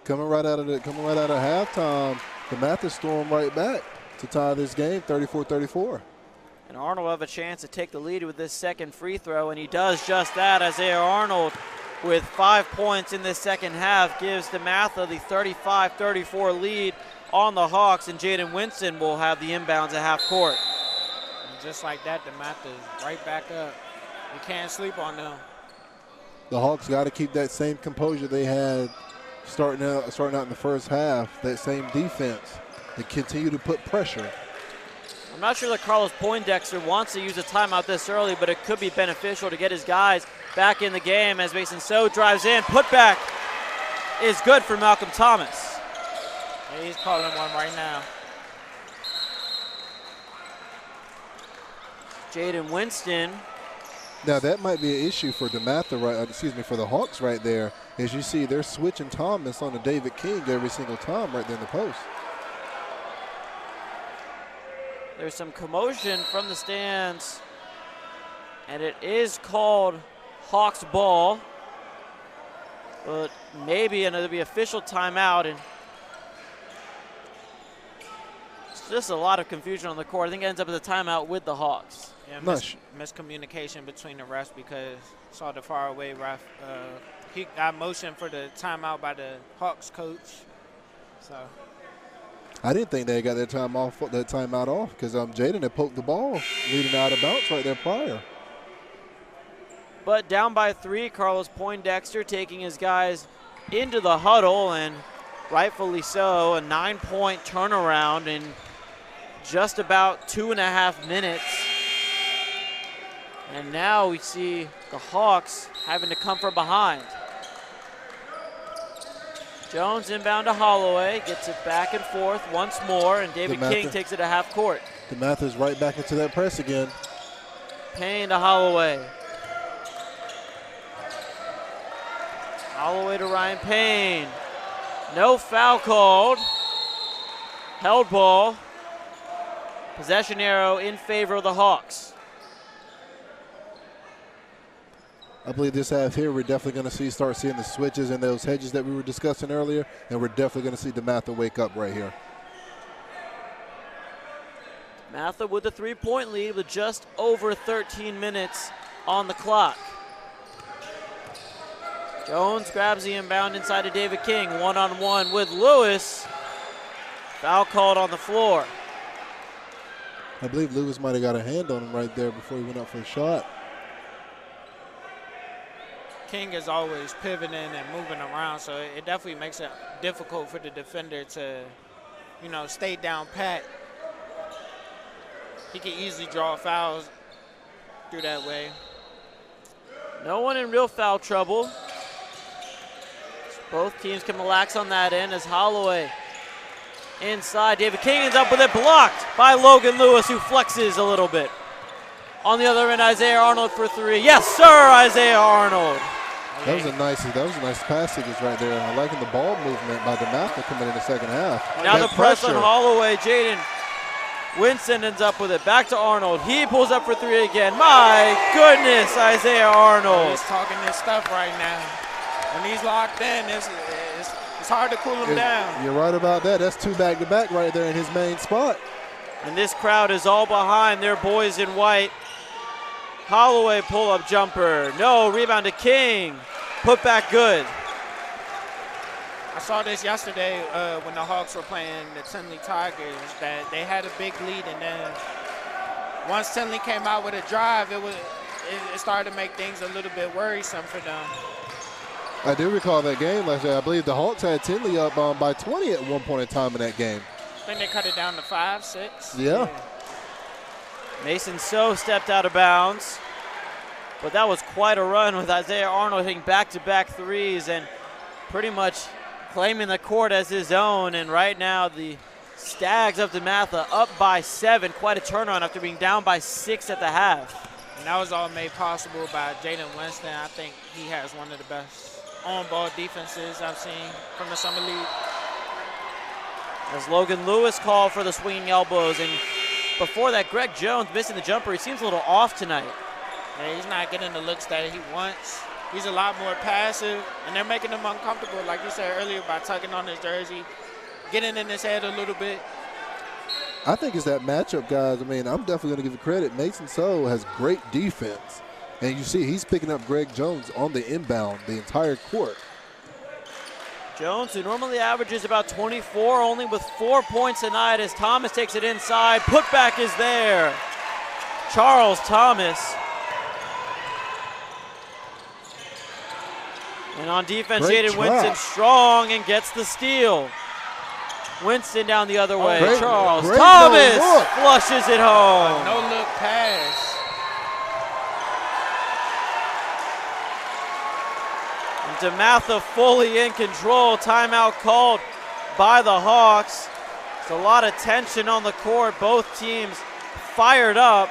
S4: Coming right out of halftime, DeMatha stormed right back to tie this game, 34-34.
S2: And Arnold will have a chance to take the lead with this second free throw, and he does just that. Isaiah Arnold with 5 points in this second half gives DeMatha the 35-34 lead on the Hawks, and Jaden Winston will have the inbounds at half court.
S3: And just like that, DeMatha is right back up. You can't sleep on them.
S4: The Hawks got to keep that same composure they had starting out in the first half, that same defense. They continue to put pressure.
S2: I'm not sure that Carlos Poindexter wants to use a timeout this early, but it could be beneficial to get his guys back in the game as Mason So drives in. Putback is good for Malcolm Thomas.
S3: Yeah, he's calling one right now.
S2: Jaden Winston.
S4: Now that might be an issue for DeMatha, for the Hawks right there. As you see, they're switching Thomas on to David King every single time right there in the post.
S2: There's some commotion from the stands, and it is called Hawks ball, but maybe another official timeout, and it's just a lot of confusion on the court. I think it ends up as a timeout with the Hawks.
S3: Yeah, miscommunication between the refs because saw the far away ref. He got motion for the timeout by the Hawks coach. So
S4: I didn't think they got that timeout off because Jaden had poked the ball leading out of bounds right there prior.
S2: But down by 3, Carlos Poindexter taking his guys into the huddle, and rightfully so, a 9-point turnaround in just about 2.5 minutes. And now we see the Hawks having to come from behind. Jones inbound to Holloway, gets it back and forth once more, and David King takes it to half court.
S4: DeMatha's right back into that press again.
S2: Payne to Holloway. Holloway to Ryan Payne. No foul called. Held ball. Possession arrow in favor of the Hawks.
S4: I believe this half here, we're definitely going to start seeing the switches and those hedges that we were discussing earlier, and we're definitely going to see DeMatha wake up right here.
S2: DeMatha with a 3-point lead with just over 13 minutes on the clock. Jones grabs the inbound inside to David King, one-on-one with Lewis. Foul called on the floor.
S4: I believe Lewis might have got a hand on him right there before he went up for a shot.
S3: King is always pivoting and moving around, so it definitely makes it difficult for the defender to, stay down pat. He can easily draw fouls through that way.
S2: No one in real foul trouble. Both teams can relax on that end as Holloway inside. David King ends up with it blocked by Logan Lewis, who flexes a little bit. On the other end, Isaiah Arnold for 3. Yes, sir, Isaiah Arnold.
S4: That was a nice pass sequence right there. I'm liking the ball movement by DeMatha coming in the second half.
S2: Now the press on Holloway. Jaden Winston ends up with it. Back to Arnold. He pulls up for 3 again. My goodness, Isaiah Arnold.
S3: He's talking his stuff right now. When he's locked in, it's hard to cool him down.
S4: You're right about that. That's 2 back-to-back right there in his main spot.
S2: And this crowd is all behind their boys in white. Holloway pull-up jumper. No, rebound to King. Put back good.
S3: I saw this yesterday when the Hawks were playing the Tinley Tigers, that they had a big lead, and then once Tinley came out with a drive, it started to make things a little bit worrisome for them.
S4: I do recall that game last year. I believe the Hawks had Tinley up by 20 at one point in time in that game.
S3: I think they cut it down to 5, 6.
S4: Yeah.
S2: Mason So stepped out of bounds. But that was quite a run with Isaiah Arnold hitting back-to-back threes and pretty much claiming the court as his own. And right now the Stags of DeMatha up by 7. Quite a turnaround after being down by 6 at the half.
S3: And that was all made possible by Jaden Winston. I think he has one of the best on-ball defenses I've seen from the Summer League.
S2: As Logan Lewis called for the swinging elbows. And before that, Greg Jones missing the jumper. He seems a little off tonight.
S3: Yeah, he's not getting the looks that he wants. He's a lot more passive, and they're making him uncomfortable, like you said earlier, by tugging on his jersey, getting in his head a little bit.
S4: I think it's that matchup, guys. I mean, I'm definitely going to give you credit. Mason So has great defense, and you see he's picking up Greg Jones on the inbound the entire court.
S2: Jones, who normally averages about 24, only with 4 points tonight as Thomas takes it inside. Putback is there. Charles Thomas. And on defense, Jaden Winston strong and gets the steal. Winston down the other way. Charles Thomas flushes it home.
S3: No-look pass.
S2: And DeMatha fully in control. Timeout called by the Hawks. There's a lot of tension on the court. Both teams fired up.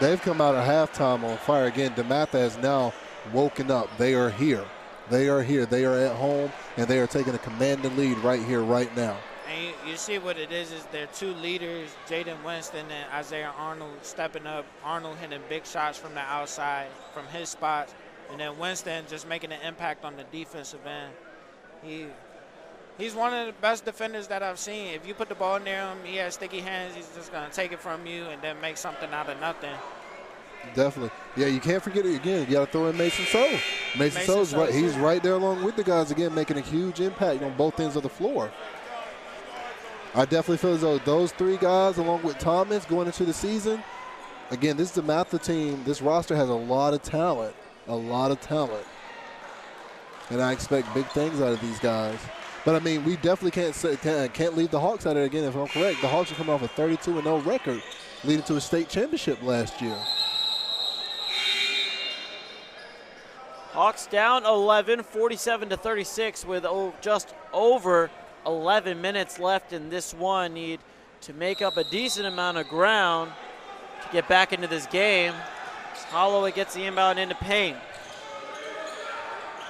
S4: They've come out of halftime on fire again. DeMatha has now woken up. They are here. They are here. They are at home, and they are taking a commanding lead right here, right now.
S3: And you see what it is their 2 leaders, Jaden Winston and Isaiah Arnold, stepping up. Arnold hitting big shots from the outside from his spots, and then Winston just making an impact on the defensive end. He's one of the best defenders that I've seen. If you put the ball near him, he has sticky hands. He's just going to take it from you and then make something out of nothing.
S4: Definitely. Yeah, you can't forget it again. You got to throw in Mason So. Mason So's right. He's right there along with the guys again, making a huge impact on both ends of the floor. I definitely feel as though those three guys, along with Thomas, going into the season, again, this DeMatha team, this roster has a lot of talent, and I expect big things out of these guys. But I mean, we definitely can't leave the Hawks out of it again. If I'm correct, the Hawks are coming off a 32-0 record, leading to a state championship last year.
S2: Hawks down 11, 47-36 with just over 11 minutes left in this one. Need to make up a decent amount of ground to get back into this game. Holloway gets the inbound into paint.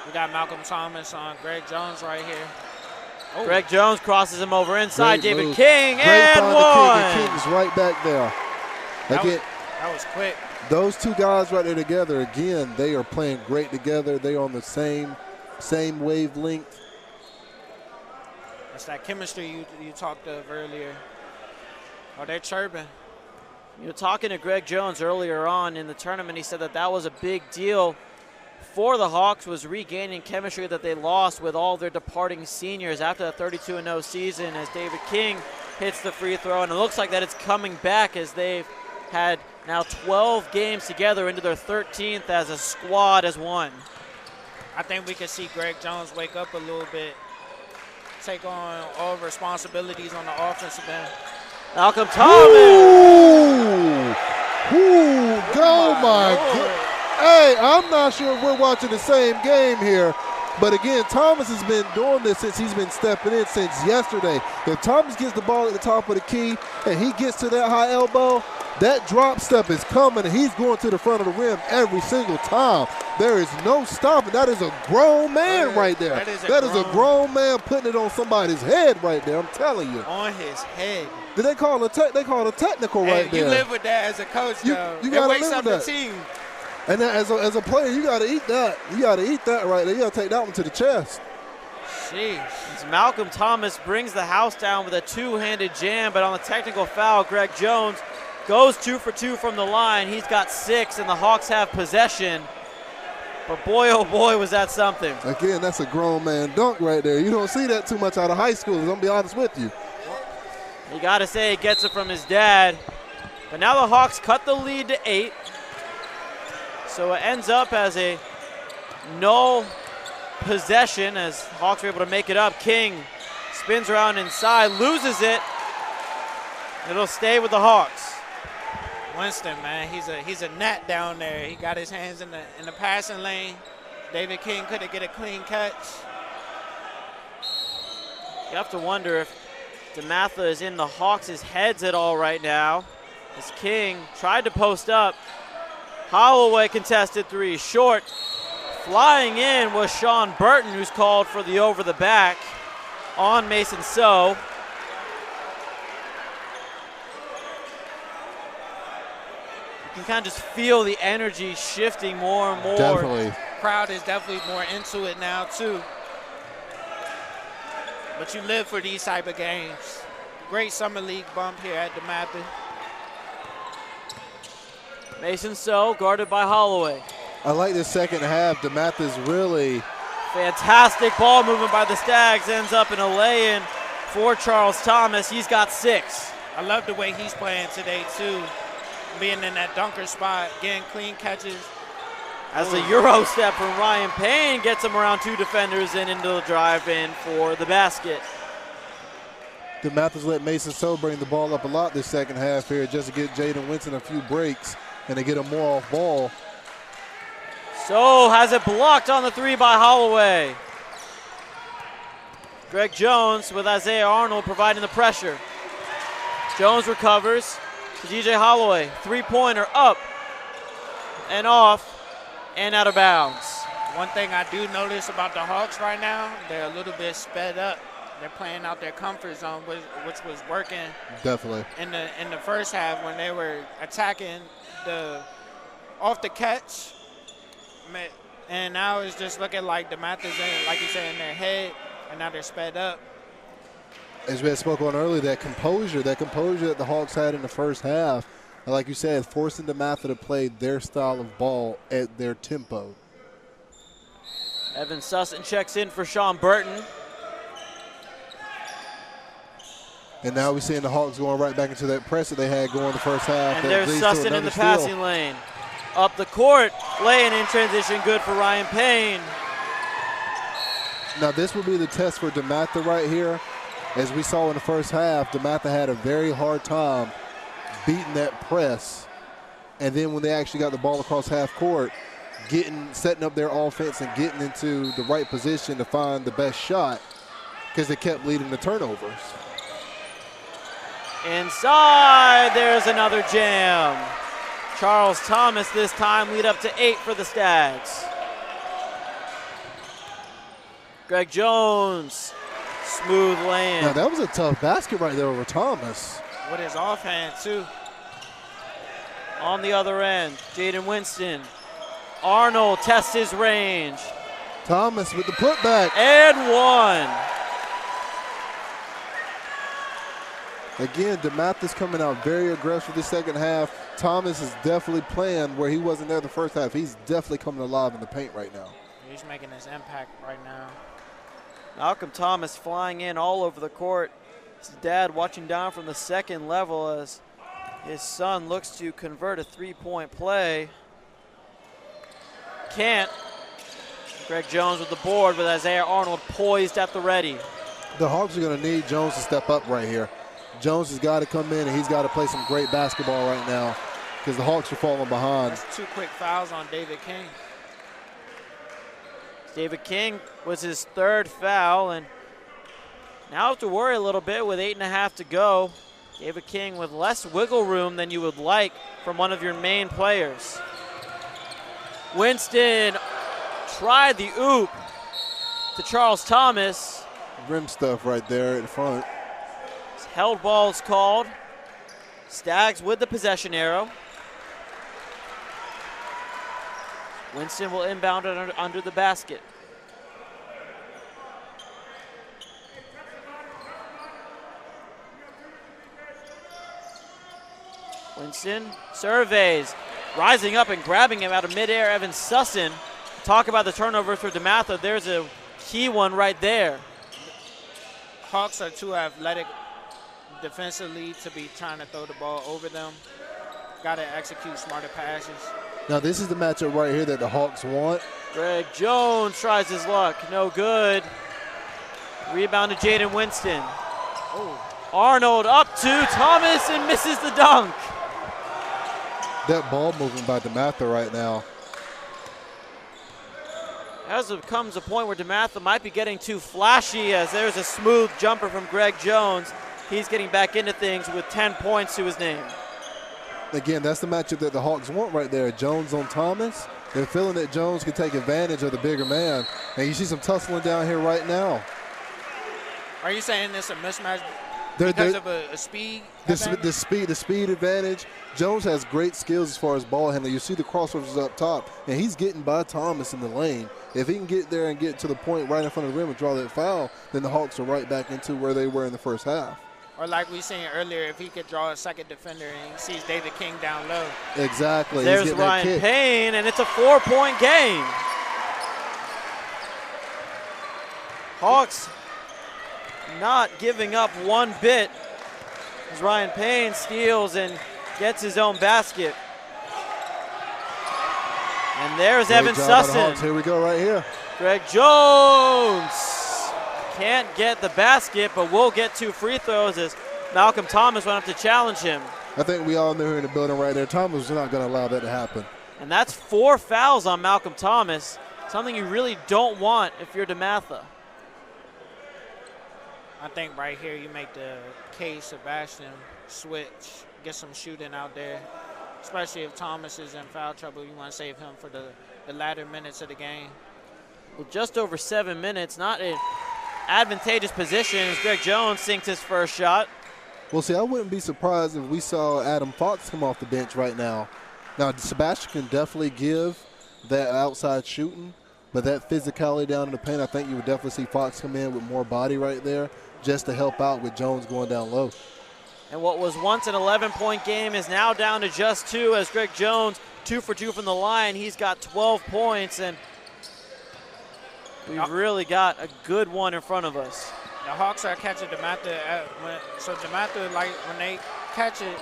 S3: We got Malcolm Thomas on Greg Jones right here.
S2: Oh. Greg Jones crosses him over inside.
S4: Great
S2: David
S4: move.
S2: King
S4: Great
S2: and one.
S4: King's right back there.
S3: That was quick.
S4: Those two guys right there together, again, they are playing great together. They are on the same wavelength.
S3: It's that chemistry you talked of earlier. Oh, they're chirping.
S2: You know, talking to Greg Jones earlier on in the tournament, he said that was a big deal for the Hawks, was regaining chemistry that they lost with all their departing seniors after the 32-0 season, as David King hits the free throw. And it looks like that it's coming back, as they've had now 12 games together into their 13th as a squad as one.
S3: I think we could see Greg Jones wake up a little bit, take on all responsibilities on the offensive end.
S2: Malcolm Thomas.
S4: Go my God. Hey, I'm not sure if we're watching the same game here, but again, Thomas has been doing this since he's been stepping in since yesterday. If Thomas gets the ball at the top of the key and he gets to that high elbow, that drop step is coming, and he's going to the front of the rim every single time. There is no stopping. That is a grown man right there. That is a grown man putting it on somebody's head right there. I'm telling you.
S3: On his head.
S4: Did they call it a technical right there?
S3: You live with that as a coach, though.
S4: You got to
S3: wakes
S4: live
S3: up
S4: with
S3: the
S4: that.
S3: team.
S4: And as a player, you got to eat that. You got to eat that right there. You got to take that one to the chest.
S3: Jeez.
S2: Malcolm Thomas brings the house down with a two-handed jam, but on the technical foul, Greg Jones goes 2 for 2 from the line. He's got 6, and the Hawks have possession. But boy, oh boy, was that something.
S4: Again, that's a grown man dunk right there. You don't see that too much out of high school, I'm going to be honest with you.
S2: You got to say he gets it from his dad. But now the Hawks cut the lead to 8. So it ends up as a no possession as Hawks are able to make it up. King spins around inside, loses it. It'll stay with the Hawks.
S3: Winston, man, he's a gnat down there. He got his hands in the passing lane. David King couldn't get a clean catch.
S2: You have to wonder if DeMatha is in the Hawks' heads at all right now. As King tried to post up. Holloway contested 3, short. Flying in was Sean Burton, who's called for the over the back on Mason So. You can kind of just feel the energy shifting more and more.
S4: Definitely.
S3: Crowd is definitely more into it now, too. But you live for these type of games. Great summer league bump here at DeMatha.
S2: Mason So guarded by Holloway.
S4: I like this second half. DeMatha's really
S2: fantastic ball movement by the Stags. Ends up in a lay-in for Charles Thomas. He's got 6.
S3: I love the way he's playing today, too. Being in that dunker spot, getting clean catches.
S2: As the Euro step from Ryan Payne gets him around 2 defenders and into the drive-in for the basket.
S4: DeMatha's let Mason So bring the ball up a lot this second half here just to get Jaden Winston a few breaks and to get him more off ball.
S2: So has it blocked on the 3 by Holloway. Greg Jones with Isaiah Arnold providing the pressure. Jones recovers to DJ Holloway. 3-pointer up and off and out of bounds.
S3: One thing I do notice about the Hawks right now, they're a little bit sped up. They're playing out their comfort zone, which was working. Definitely. In the first half when they were attacking off the catch. And now it's just looking like DeMatha's in, like you said, in their head, and now they're sped up.
S4: As we had spoke on earlier, that composure that the Hawks had in the first half, like you said, forcing DeMatha to play their style of ball at their tempo.
S2: Evan Sussin checks in for Sean Burton.
S4: And now we're seeing the Hawks going right back into that press that they had going the first half.
S2: And there's Sussin in the passing lane. Up the court, laying in transition, good for Ryan Payne.
S4: Now this will be the test for DeMatha right here. As we saw in the first half, DeMatha had a very hard time beating that press. And then when they actually got the ball across half court, setting up their offense and getting into the right position to find the best shot, because they kept leading the turnovers.
S2: Inside, there's another jam. Charles Thomas this time lead up to 8 for the Stags. Greg Jones, smooth lane.
S4: Now that was a tough basket right there over Thomas.
S3: With his offhand too.
S2: On the other end, Jaden Winston. Arnold tests his range.
S4: Thomas with the putback.
S2: And one.
S4: Again, DeMatha's coming out very aggressive this second half. Thomas is definitely playing where he wasn't there the first half. He's definitely coming alive in the paint right now.
S3: He's making his impact right now.
S2: Malcolm Thomas flying in all over the court. His dad watching down from the second level as his son looks to convert a three-point play. Can't. Greg Jones with the board with Isaiah Arnold poised at the ready.
S4: The Hawks are going to need Jones to step up right here. Jones has got to come in, and he's got to play some great basketball right now because the Hawks are falling behind.
S3: That's 2 quick fouls on David King.
S2: David King was his third foul, and now have to worry a little bit with 8.5 to go. David King with less wiggle room than you would like from one of your main players. Winston tried the oop to Charles Thomas.
S4: Rim stuff right there in front.
S2: Held balls called. Stags with the possession arrow. Winston will inbound it under the basket. Winston surveys, rising up and grabbing him out of midair. Evan Sussin. Talk about the turnovers for DeMatha. There's a key one right there.
S3: Hawks are too athletic defensively to be trying to throw the ball over them. Got to execute smarter passes.
S4: Now this is the matchup right here that the Hawks want.
S2: Greg Jones tries his luck. No good. Rebound to Jaden Winston.
S3: Oh.
S2: Arnold up to Thomas and misses the dunk.
S4: That ball movement by DeMatha right now.
S2: As it comes a point where DeMatha might be getting too flashy, as there's a smooth jumper from Greg Jones. He's getting back into things with 10 points to his name.
S4: Again, that's the matchup that the Hawks want right there. Jones on Thomas. They're feeling that Jones can take advantage of the bigger man. And you see some tussling down here right now.
S3: Are you saying this a mismatch because of a speed advantage?
S4: The speed advantage. Jones has great skills as far as ball handling. You see the crossovers up top, and he's getting by Thomas in the lane. If he can get there and get to the point right in front of the rim and draw that foul, then the Hawks are right back into where they were in the first half.
S3: Or like we seen earlier, if he could draw a second defender and he sees David King down low.
S4: Exactly.
S2: There's Ryan Payne, and it's a 4-point game. Hawks not giving up one bit as Ryan Payne steals and gets his own basket. And there's Evan Sussin.
S4: Here we go right here.
S2: Greg Jones can't get the basket, but will get 2 free throws as Malcolm Thomas went up to challenge him.
S4: I think we all knew here in the building right there, Thomas was not going to allow that to happen.
S2: And that's 4 fouls on Malcolm Thomas, something you really don't want if you're DeMatha.
S3: I think right here you make the case Sebastian switch, get some shooting out there, especially if Thomas is in foul trouble. You want to save him for the latter minutes of the game.
S2: Well, just over 7 minutes, not an advantageous position as Greg Jones sinks his first shot.
S4: Well, see, I wouldn't be surprised if we saw Adam Fox come off the bench right now. Now, Sebastian can definitely give that outside shooting, but that physicality down in the paint, I think you would definitely see Fox come in with more body right there just to help out with Jones going down low.
S2: And what was once an 11-point game is now down to just 2 as Greg Jones, 2 for 2 from the line. He's got 12 points, and we've really got a good one in front of us.
S3: The Hawks are catching DeMatha. So DeMatha, like when they catch it,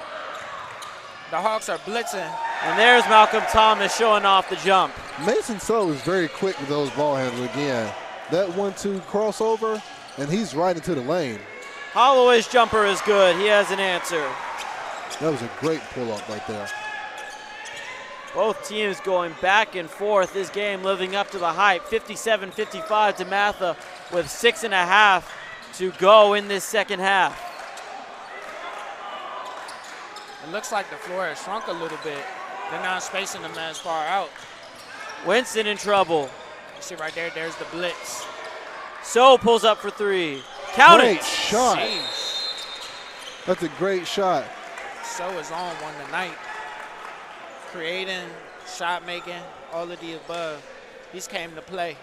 S3: the Hawks are blitzing.
S2: And there's Malcolm Thomas showing off the jump.
S4: Mason So is very quick with those ball handles again. That 1-2 crossover, and he's right into the lane.
S2: Holloway's jumper is good. He has an answer.
S4: That was a great pull-up right there.
S2: Both teams going back and forth. This game living up to the hype. 57-55 DeMatha with 6.5 to go in this second half.
S3: It looks like the floor has shrunk a little bit. They're not spacing them as far out.
S2: Winston in trouble.
S3: You see right there, there's the blitz.
S2: So pulls up for 3. Count
S4: Great
S2: it.
S4: shot.
S3: Jeez.
S4: That's a great shot.
S3: So is on one tonight. Creating, shot making, all of the above. He's came to play.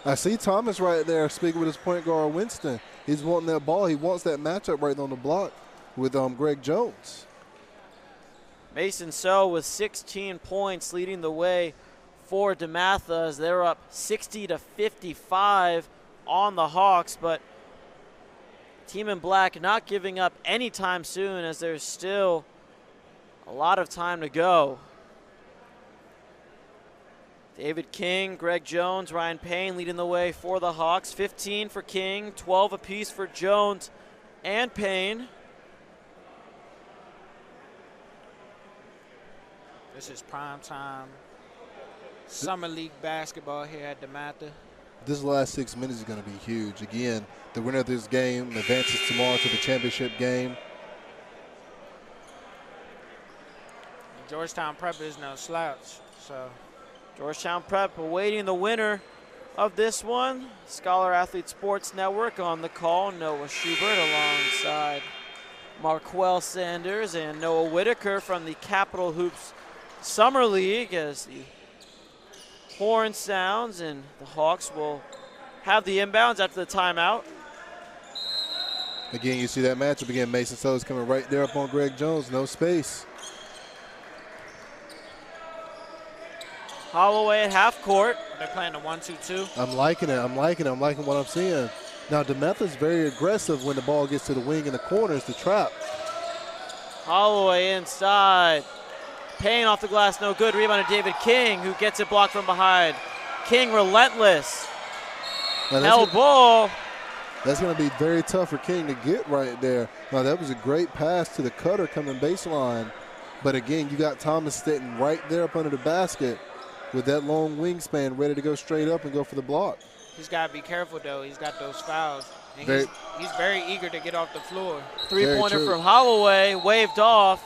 S4: I see Thomas right there speaking with his point guard Winston. He's wanting that ball. He wants that matchup right on the block with Greg Jones.
S2: Mason So with 16 points leading the way for DeMatha as they're up 60-55 on the Hawks, but Team in Black not giving up anytime soon as there's still a lot of time to go. David King, Greg Jones, Ryan Payne leading the way for the Hawks. 15 for King, 12 apiece for Jones and Payne.
S3: This is prime time summer league basketball here at DeMatha.
S4: This last 6 minutes is going to be huge. Again, the winner of this game advances tomorrow to the championship game.
S3: Georgetown Prep is no slouch, so.
S2: Georgetown Prep awaiting the winner of this one. Scholar Athlete Sports Network on the call. Noah Schubert alongside Marquel Sanders and Noah Whitaker from the Capital Hoops Summer League as the horn sounds, and the Hawks will have the inbounds after the timeout.
S4: Again, you see that matchup again. Mason So is coming right there up on Greg Jones. No space.
S2: Holloway at half court.
S3: They're playing a 1-2-2.
S4: I'm liking it. I'm liking what I'm seeing. Now, DeMatha's very aggressive when the ball gets to the wing and the corners to trap.
S2: Holloway inside. Payne off the glass, no good. Rebound to David King, who gets it blocked from behind. King relentless. Held ball.
S4: That's going to be very tough for King to get right there. Now, that was a great pass to the cutter coming baseline. But again, you got Thomas sitting right there up under the basket with that long wingspan ready to go straight up and go for the block.
S3: He's got to be careful, though. He's got those fouls. And he's very eager to get off the floor.
S2: Three-pointer from Holloway, waved off.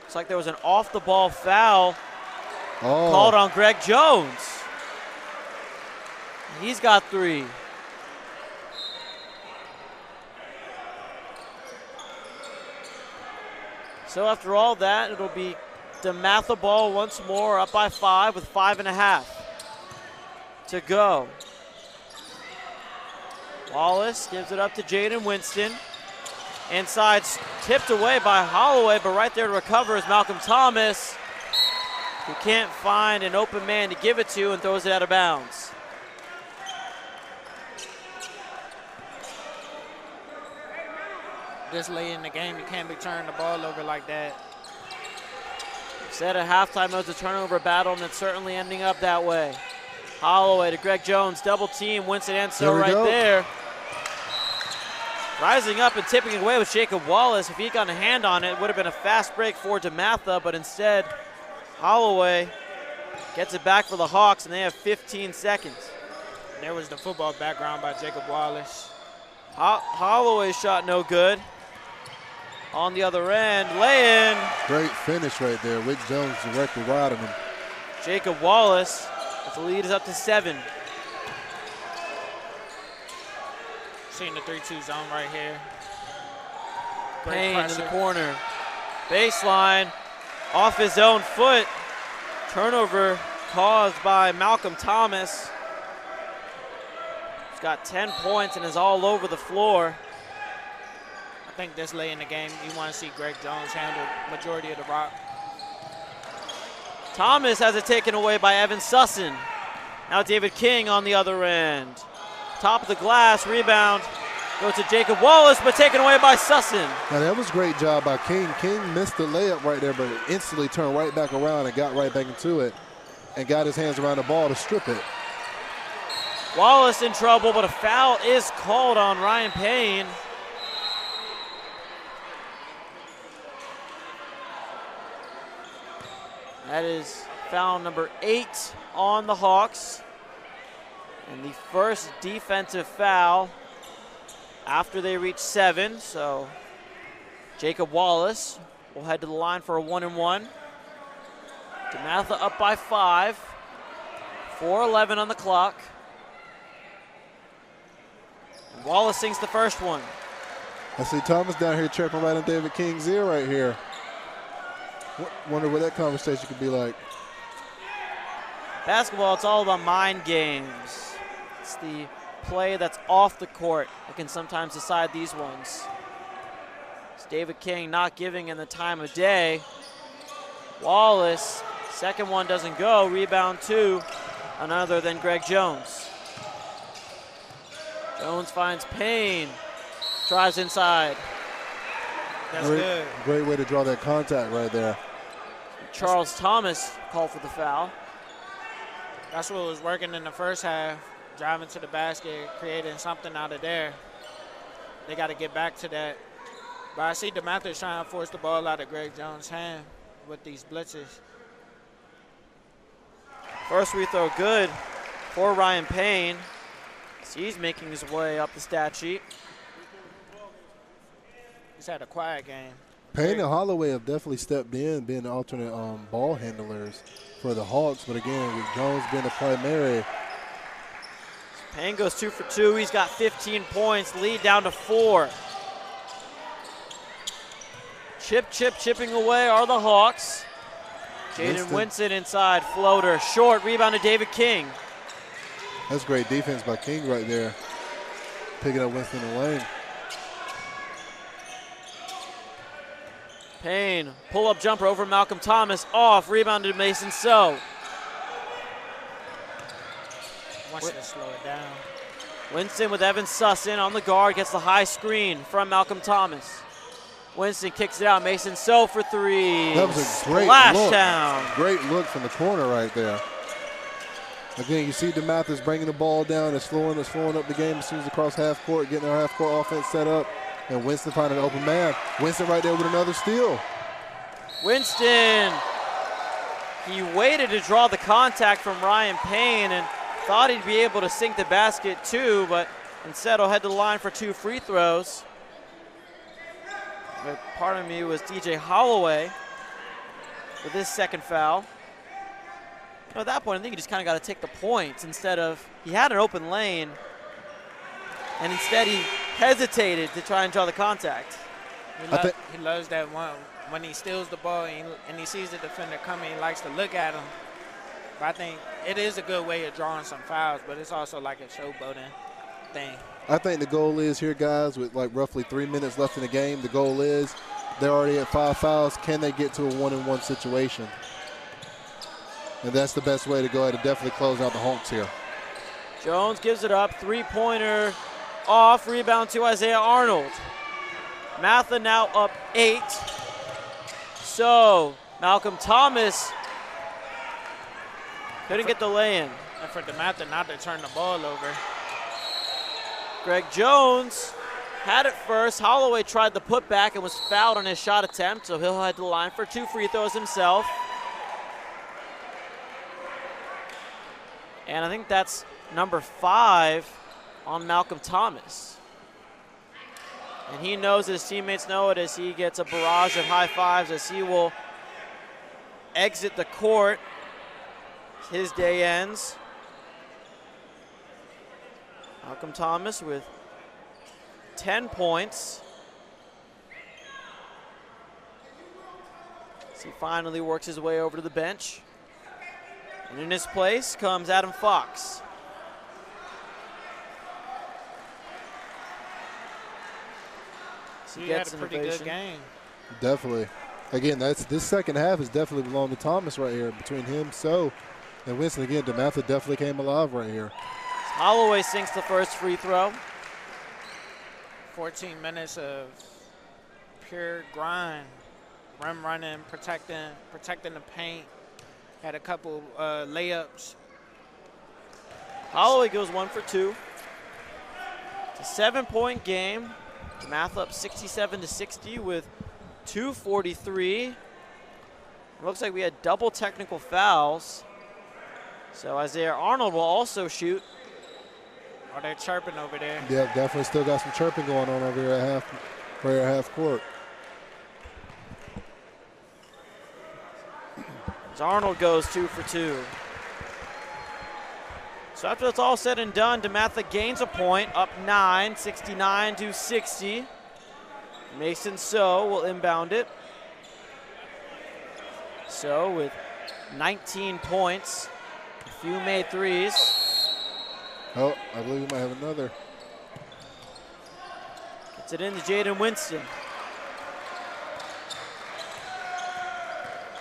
S2: Looks like there was an off-the-ball foul called on Greg Jones. He's got 3. So after all that, it'll be DeMatha ball once more, up by 5 with 5.5 to go. Wallace gives it up to Jaden Winston. Inside, tipped away by Holloway, but right there to recover is Malcolm Thomas, who can't find an open man to give it to and throws it out of bounds.
S3: This late in the game, you can't be turning the ball over like that.
S2: Said at halftime it was a turnover battle, and it's certainly ending up that way. Holloway to Greg Jones, double team, Winston and so right there. Rising up and tipping it away with Jacob Wallace. If he'd gotten a hand on it, it would have been a fast break for DeMatha, but instead, Holloway gets it back for the Hawks, and they have 15 seconds.
S3: There was the football background by Jacob Wallace.
S2: Holloway shot no good. On the other end, lay-in.
S4: Great finish right there. Wick Jones directly riding him.
S2: Jacob Wallace, but the lead is up to 7.
S3: Seeing the 3-2 zone right here.
S2: Payne in the corner. Baseline, off his own foot. Turnover caused by Malcolm Thomas. got 10 points and is all over the floor.
S3: I think this late in the game, you want to see Greg Jones handle majority of the rock.
S2: Thomas has it taken away by Evan SASN. Now David King on the other end. Top of the glass, rebound. Goes to Jacob Wallace, but taken away by SASN.
S4: Now that was a great job by King. King missed the layup right there, but instantly turned right back around and got right back into it and got his hands around the ball to strip it.
S2: Wallace in trouble, but a foul is called on Ryan Payne. That is foul number 8 on the Hawks. And the first defensive foul after they reach 7. So Jacob Wallace will head to the line for a 1-and-1. DeMatha up by 5. 4:11 on the clock. And Wallace sinks the first one.
S4: I see Thomas down here chirping right in David King's ear right here. Wonder what that conversation could be like.
S2: Basketball, it's all about mind games. It's the play that's off the court that can sometimes decide these ones. It's David King not giving him the time of day. Wallace, second one doesn't go. Rebound 2, none other than Greg Jones. Jones finds Payne, tries inside.
S3: That's good.
S4: Great way to draw that contact right there.
S2: Charles Thomas called for the foul.
S3: That's what was working in the first half, driving to the basket, creating something out of there. They got to get back to that. But I see DeMatha trying to force the ball out of Greg Jones' hand with these blitzes.
S2: First free throw good for Ryan Payne. He's making his way up the stat sheet.
S3: He's had a quiet game.
S4: Payne and Holloway have definitely stepped in, being alternate ball handlers for the Hawks. But again, with Jones being the primary.
S2: Payne goes 2 for 2. He's got 15 points. Lead down to 4. Chipping away are the Hawks. Jaden Winston inside, floater, short, rebound to David King.
S4: That's great defense by King right there. Picking up Winston in the lane.
S2: Payne, pull-up jumper over Malcolm Thomas, off, rebounded to Mason So.
S3: Wants to slow it down.
S2: Winston with Evan SASN on the guard, gets the high screen from Malcolm Thomas. Winston kicks it out, Mason So for 3.
S4: That was a great look.
S2: Down.
S4: Great look from the corner right there. Again, you see DeMatha's bringing the ball down, it's slowing up the game as soon as they cross half court, getting our half court offense set up. And Winston finding an open man. Winston right there with another steal.
S2: Winston, he waited to draw the contact from Ryan Payne and thought he'd be able to sink the basket too, but instead he'll head to the line for 2 free throws. But pardon me, was DJ Holloway with his second foul. You know, at that point, I think he just kind of got to take the points instead of, he had an open lane, and instead he hesitated to try and draw the contact.
S3: He loves that one. When he steals the ball and he sees the defender coming, he likes to look at him. But I think it is a good way of drawing some fouls, but it's also like a showboating thing.
S4: I think the goal is here, guys, with like roughly 3 minutes left in the game, the goal is they're already at 5 fouls. Can they get to a 1-and-1 situation? And that's the best way to go ahead and definitely close out the Hawks here.
S2: Jones gives it up, 3-pointer off, rebound to Isaiah Arnold. Matha now up 8. So Malcolm Thomas couldn't get the lay-in.
S3: And for DeMatha not to turn the ball over.
S2: Greg Jones had it first. Holloway tried the putback and was fouled on his shot attempt, so he'll head to the line for 2 free throws himself. And I think that's number 5 on Malcolm Thomas. And he knows it, his teammates know it, as he gets a barrage of high fives as he will exit the court. His day ends. Malcolm Thomas with 10 points. As he finally works his way over to the bench. And in his place comes Adam Fox.
S3: He had a pretty good game.
S4: Definitely. Again, this second half is definitely belong to Thomas right here. Between him, and Winston, again, DeMatha definitely came alive right here.
S2: Holloway sinks the first free throw.
S3: 14 minutes of pure grind. Rim running, protecting the paint. Had a couple layups.
S2: Holloway goes 1 for 2. It's a 7-point game. DeMatha up 67-60 with 2:43. Looks like we had double technical fouls. So Isaiah Arnold will also shoot.
S3: Oh, they're chirping over there.
S4: Yeah, definitely still got some chirping going on over here at half court.
S2: As Arnold goes 2 for 2. So after it's all said and done, DeMatha gains a point, up 9, 69-60. Mason So will inbound it. So with 19 points, a few made threes.
S4: Oh, I believe we might have another.
S2: Gets it into Jaden Winston.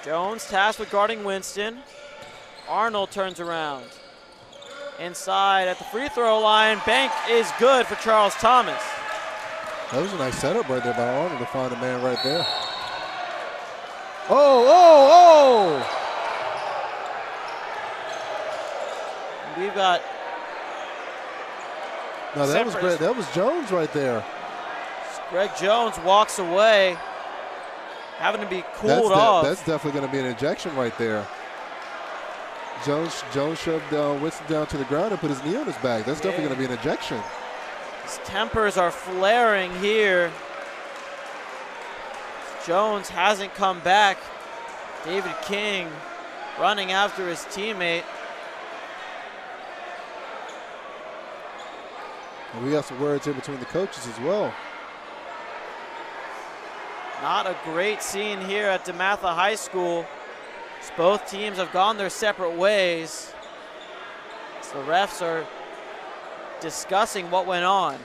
S2: Jones tasked with guarding Winston. Arnold turns around. Inside at the free throw line. Bank is good for Charles Thomas.
S4: That was a nice setup right there by Arnold to find a man right there. Oh!
S2: We've got.
S4: No, that was great. That was Jones right there.
S2: Greg Jones walks away, having to be cooled off.
S4: That's definitely going to be an ejection right there. Jones shoved Winston down to the ground and put his knee on his back. That's definitely going to be an ejection.
S2: His tempers are flaring here. Jones hasn't come back. David King running after his teammate.
S4: And we got some words here between the coaches as well.
S2: Not a great scene here at DeMatha High School. As both teams have gone their separate ways. So the refs are discussing what went on.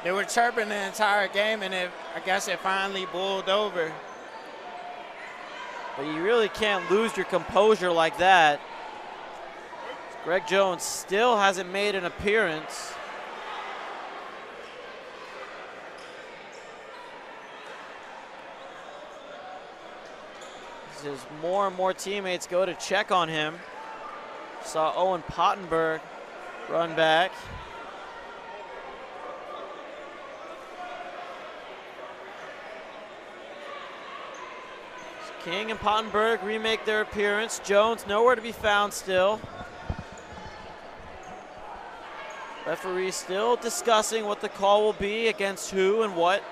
S3: They were chirping the entire game, and I guess it finally boiled over.
S2: But you really can't lose your composure like that. Greg Jones still hasn't made an appearance. As more and more teammates go to check on him. Saw Owen Pottenberg run back. King and Pottenberg remake their appearance. Jones nowhere to be found still. Referee still discussing what the call will be against who and what.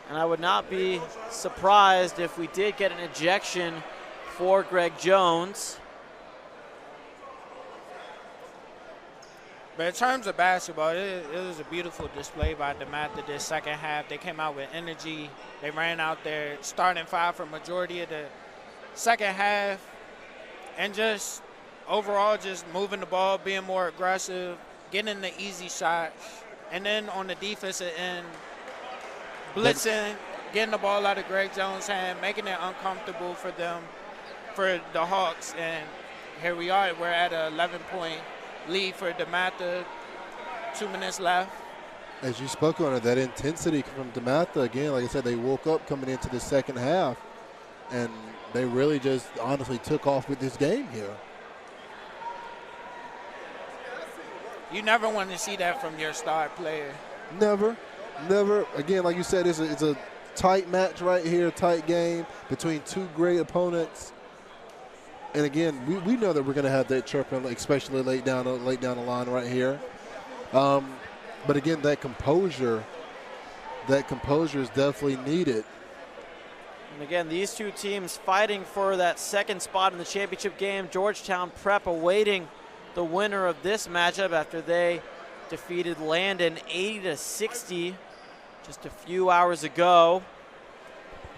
S2: And I would not be surprised if we did get an ejection for Greg Jones.
S3: But in terms of basketball, it was a beautiful display by DeMatha this second half. They came out with energy. They ran out there starting five for majority of the second half. And just overall just moving the ball, being more aggressive, getting the easy shots. And then on the defensive end, blitzing, getting the ball out of Greg Jones' hand, making it uncomfortable for them, for the Hawks. And here we are. We're at an 11-point lead for DeMatha. 2 minutes left.
S4: As you spoke on it, that intensity from DeMatha, again, like I said, they woke up coming into the second half, and they really just honestly took off with this game here.
S3: You never want to see that from your star player.
S4: Never. Again, like you said, it's a tight match right here, tight game between two great opponents. And again, we know that we're going to have that chirping, especially late down the line right here. But again, that composure is definitely needed.
S2: And again, these two teams fighting for that second spot in the championship game. Georgetown Prep awaiting the winner of this matchup after they defeated Landon 80-60 just a few hours ago.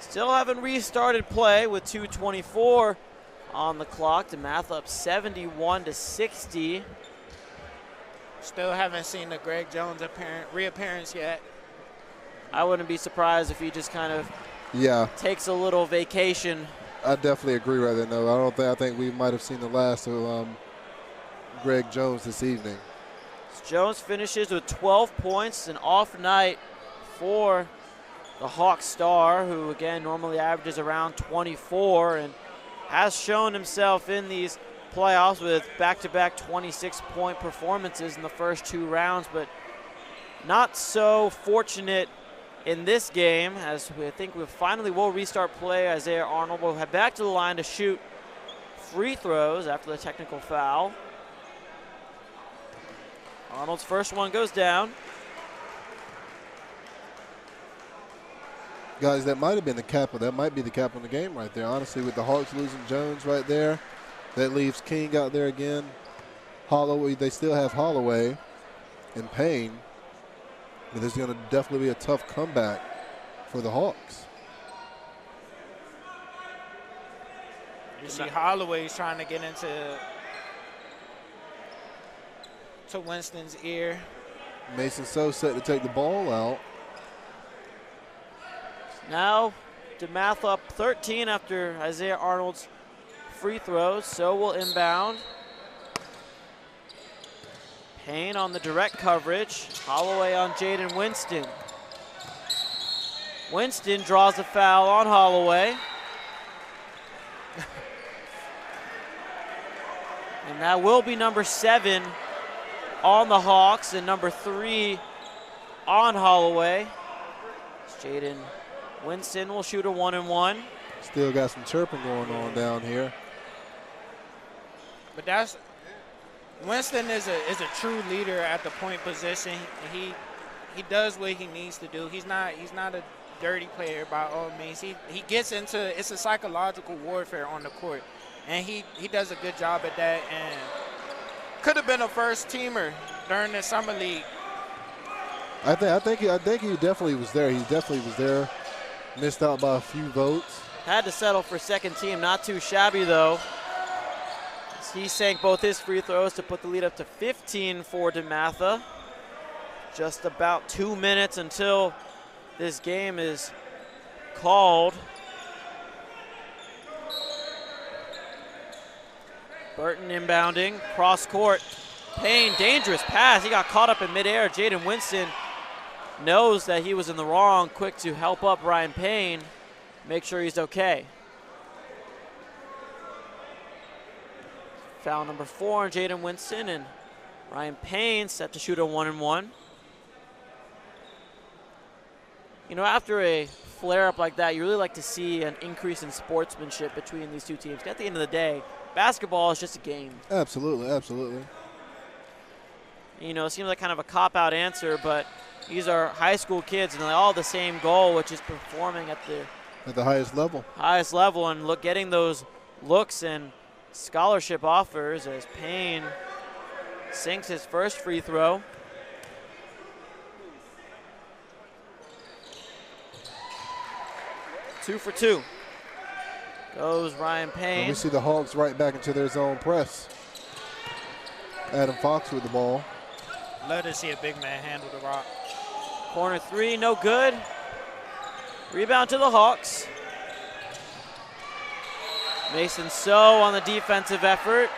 S2: Still haven't restarted play with 2:24 on the clock. DeMatha up 71-60.
S3: Still haven't seen the Greg Jones reappearance yet.
S2: I wouldn't be surprised if he just kind of
S4: Yeah,
S2: takes a little vacation.
S4: I definitely agree right there. No, I think we might have seen the last of Greg Jones this evening.
S2: Jones finishes with 12 points, an off night for the Hawk star, who again normally averages around 24 and has shown himself in these playoffs with back-to-back 26-point performances in the first 2 rounds, but not so fortunate in this game, as I think we finally will restart play. Isaiah Arnold will head back to the line to shoot free throws after the technical foul. Arnold's first one goes down.
S4: Guys, that might have been the cap. That might be the cap on the game right there. Honestly, with the Hawks losing Jones right there, that leaves King out there again. Holloway, they still have Holloway and Payne. But there's going to definitely be a tough comeback for the Hawks.
S3: You see Holloway's trying to get into Winston's ear.
S4: Mason So set to take the ball out.
S2: Now DeMatha up 13 after Isaiah Arnold's free throws. So will inbound. Payne on the direct coverage. Holloway on Jaden Winston. Winston draws a foul on Holloway. And that will be number 7 on the Hawks and number 3 on Holloway. Jaden Winston will shoot a 1-and-1.
S4: Still got some chirping going on down here.
S3: But Winston is a true leader at the point position. He does what he needs to do. He's not a dirty player by all means. He gets into, it's a psychological warfare on the court, and he does a good job at that. And could have been a first teamer during the summer league.
S4: I think he definitely was there. He definitely was there. Missed out by a few votes.
S2: Had to settle for second team. Not too shabby though. He sank both his free throws to put the lead up to 15 for DeMatha. Just about 2 minutes until this game is called. Burton inbounding, cross court. Payne, dangerous pass. He got caught up in midair. Jaden Winston knows that he was in the wrong, quick to help up Ryan Payne, make sure he's okay. Foul number 4 on Jaden Winston, and Ryan Payne set to shoot a 1-and-1. You know, after a flare-up like that, you really like to see an increase in sportsmanship between these two teams. At the end of the day, basketball is just a game.
S4: Absolutely, absolutely.
S2: You know, it seems like kind of a cop-out answer, but these are high school kids, and they all have the same goal, which is performing at
S4: the highest level.
S2: Highest level, and getting those looks and scholarship offers as Payne sinks his first free throw. Two for 2. Goes Ryan Payne.
S4: And we see the Hawks right back into their zone press. Adam Fox with the ball.
S3: Love to see a big man handle the rock.
S2: Corner 3, no good. Rebound to the Hawks. Mason So on the defensive effort.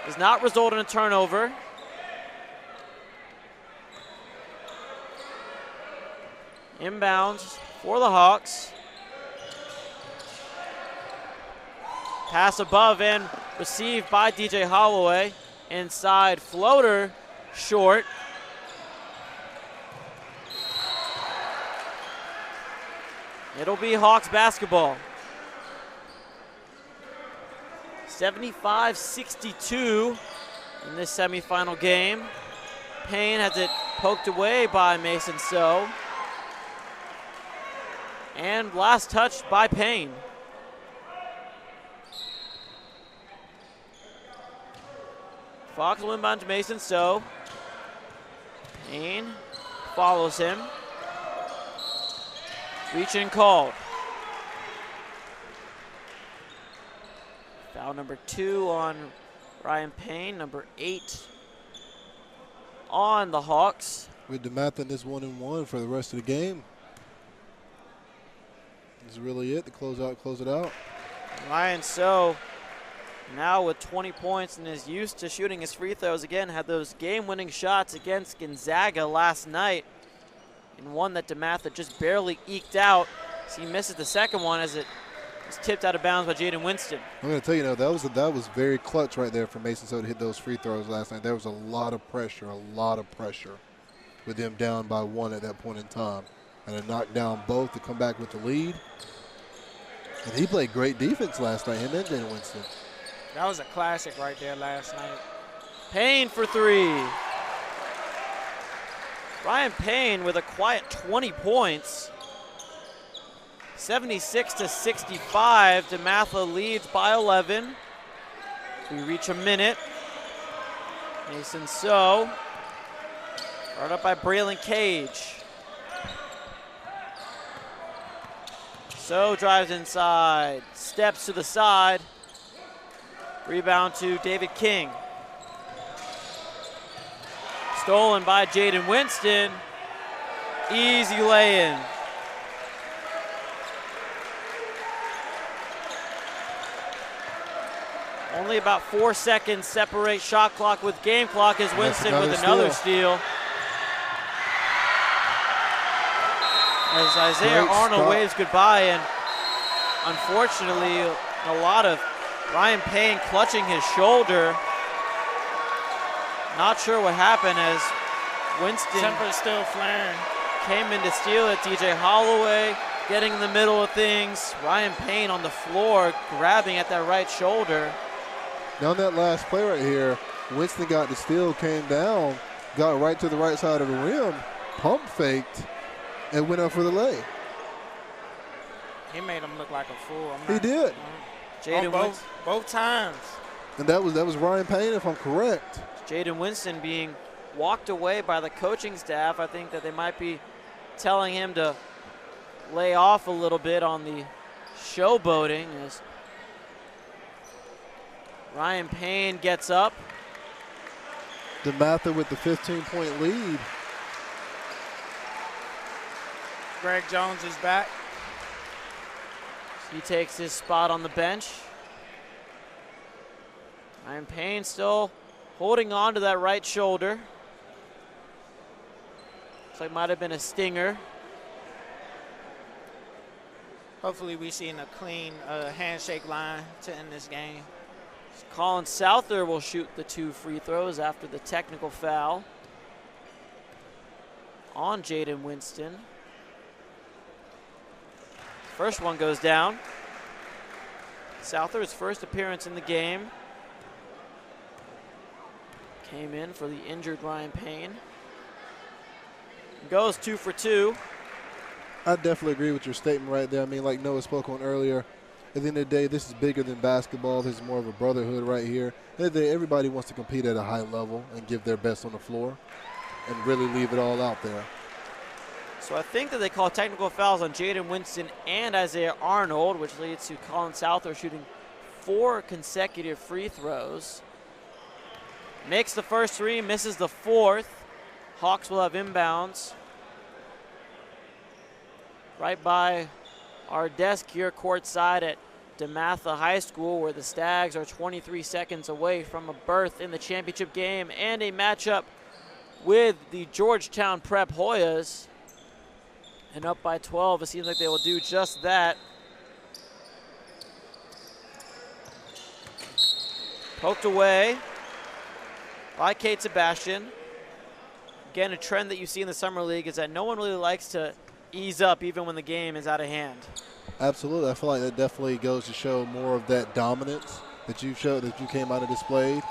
S2: Does not result in a turnover. Inbounds for the Hawks. Pass above and received by DJ Holloway. Inside floater, short. It'll be Hawks basketball. 75-62 in this semifinal game. Payne has it poked away by Mason So. And last touched by Payne. Fox will inbound to Mason So. Payne follows him. Reach and called. Foul number 2 on Ryan Payne, number 8 on the Hawks.
S4: With DeMatha in this 1-1 for the rest of the game. This is really it to close it out.
S2: Ryan So now with 20 points and is used to shooting his free throws again. Had those game-winning shots against Gonzaga last night, and one that DeMatha just barely eked out. So he misses the second one as it was tipped out of bounds by Jaden Winston.
S4: I'm going to tell you, that was very clutch right there for Mason So to hit those free throws last night. There was a lot of pressure with them down by 1 at that point in time. And to knock down both to come back with the lead. And he played great defense last night, him and Jaden Winston.
S3: That was a classic right there last night.
S2: Payne for 3. Ryan Payne with a quiet 20 points. 76-65. DeMatha leads by 11. We reach a minute. Mason So. Brought up by Braylon Cage. So drives inside, steps to the side. Rebound to David King. Stolen by Jaden Winston. Easy lay-in. Only about 4 seconds separate shot clock with game clock as Winston with another steal. As Isaiah Arnold waves goodbye, and unfortunately a lot of Ryan Payne clutching his shoulder. Not sure what happened as Winston
S3: Temper still flaring.
S2: Came in to steal it. DJ Holloway getting in the middle of things. Ryan Payne on the floor grabbing at that right shoulder.
S4: Now on that last play right here, Winston got the steal, came down, got right to the right side of the rim, pump faked, and went up for the lay.
S3: He made him look like a fool.
S4: He did.
S2: Jaden
S3: both times.
S4: And that was Ryan Payne, if I'm correct.
S2: Jaden Winston being walked away by the coaching staff. I think that they might be telling him to lay off a little bit on the showboating as Ryan Payne gets up.
S4: DeMatha with the 15-point lead.
S3: Greg Jones is back.
S2: He takes his spot on the bench. Ryan Payne still holding on to that right shoulder. Looks like might have been a stinger.
S3: Hopefully we see a clean handshake line to end this game.
S2: Colin Souther will shoot the 2 free throws after the technical foul on Jaden Winston. First one goes down. Souther's first appearance in the game. Came in for the injured Ryan Payne. Goes 2 for 2.
S4: I definitely agree with your statement right there. I mean, like Noah spoke on earlier, at the end of the day, this is bigger than basketball. This is more of a brotherhood right here. At the end of the day, everybody wants to compete at a high level and give their best on the floor and really leave it all out there.
S2: So I think that they call technical fouls on Jaden Winston and Isaiah Arnold, which leads to Colin Souther shooting 4 consecutive free throws. Makes the first 3, misses the 4th. Hawks will have inbounds. Right by our desk here courtside at DeMatha High School, where the Stags are 23 seconds away from a berth in the championship game and a matchup with the Georgetown Prep Hoyas. And up by 12, it seems like they will do just that. Poked away by Kate Sebastian. Again, a trend that you see in the Summer League is that no one really likes to ease up even when the game is out of hand.
S4: Absolutely. I feel like that definitely goes to show more of that dominance that you showed, that you came out and displayed.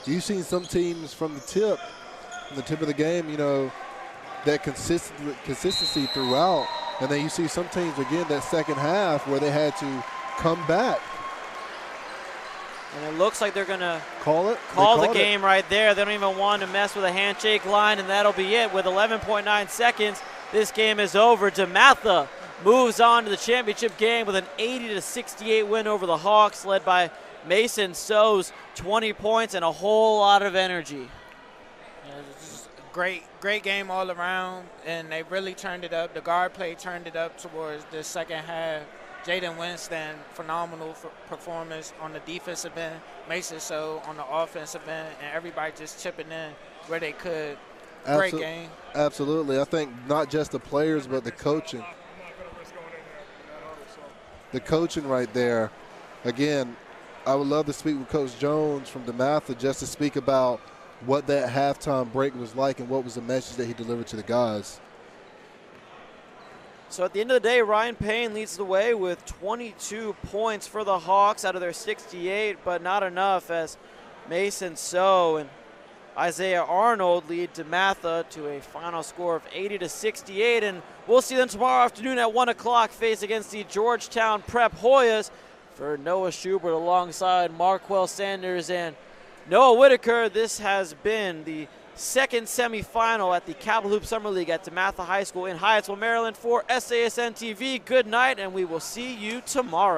S4: You've seen some teams from the tip of the game, you know, that consistency throughout. And then you see some teams, again, that second half where they had to come back.
S2: And it looks like they're going to
S4: call
S2: the game right there. They don't even want to mess with a handshake line, and that'll be it. With 11.9 seconds, this game is over. DeMatha moves on to the championship game with an 80-68 win over the Hawks, led by Mason So's 20 points and a whole lot of energy.
S3: Great game all around, and they really turned it up. The guard play turned it up towards the second half. Jaden Winston, phenomenal performance on the defensive end. Mason So on the offensive end, and everybody just chipping in where they could. Great game.
S4: Absolutely. I think not just the players, but the coaching. The coaching right there. Again, I would love to speak with Coach Jones from DeMatha just to speak about what that halftime break was like and what was the message that he delivered to the guys.
S2: So at the end of the day, Ryan Payne leads the way with 22 points for the Hawks out of their 68, but not enough as Mason So and Isaiah Arnold lead DeMatha to a final score of 80-68, and we'll see them tomorrow afternoon at 1 o'clock face against the Georgetown Prep Hoyas. For Noah Schubert alongside Marquel Sanders and Noah Whitaker, this has been the second semifinal at the Capital Hoop Summer League at DeMatha High School in Hyattsville, Maryland. For SASN TV, good night, and we will see you tomorrow.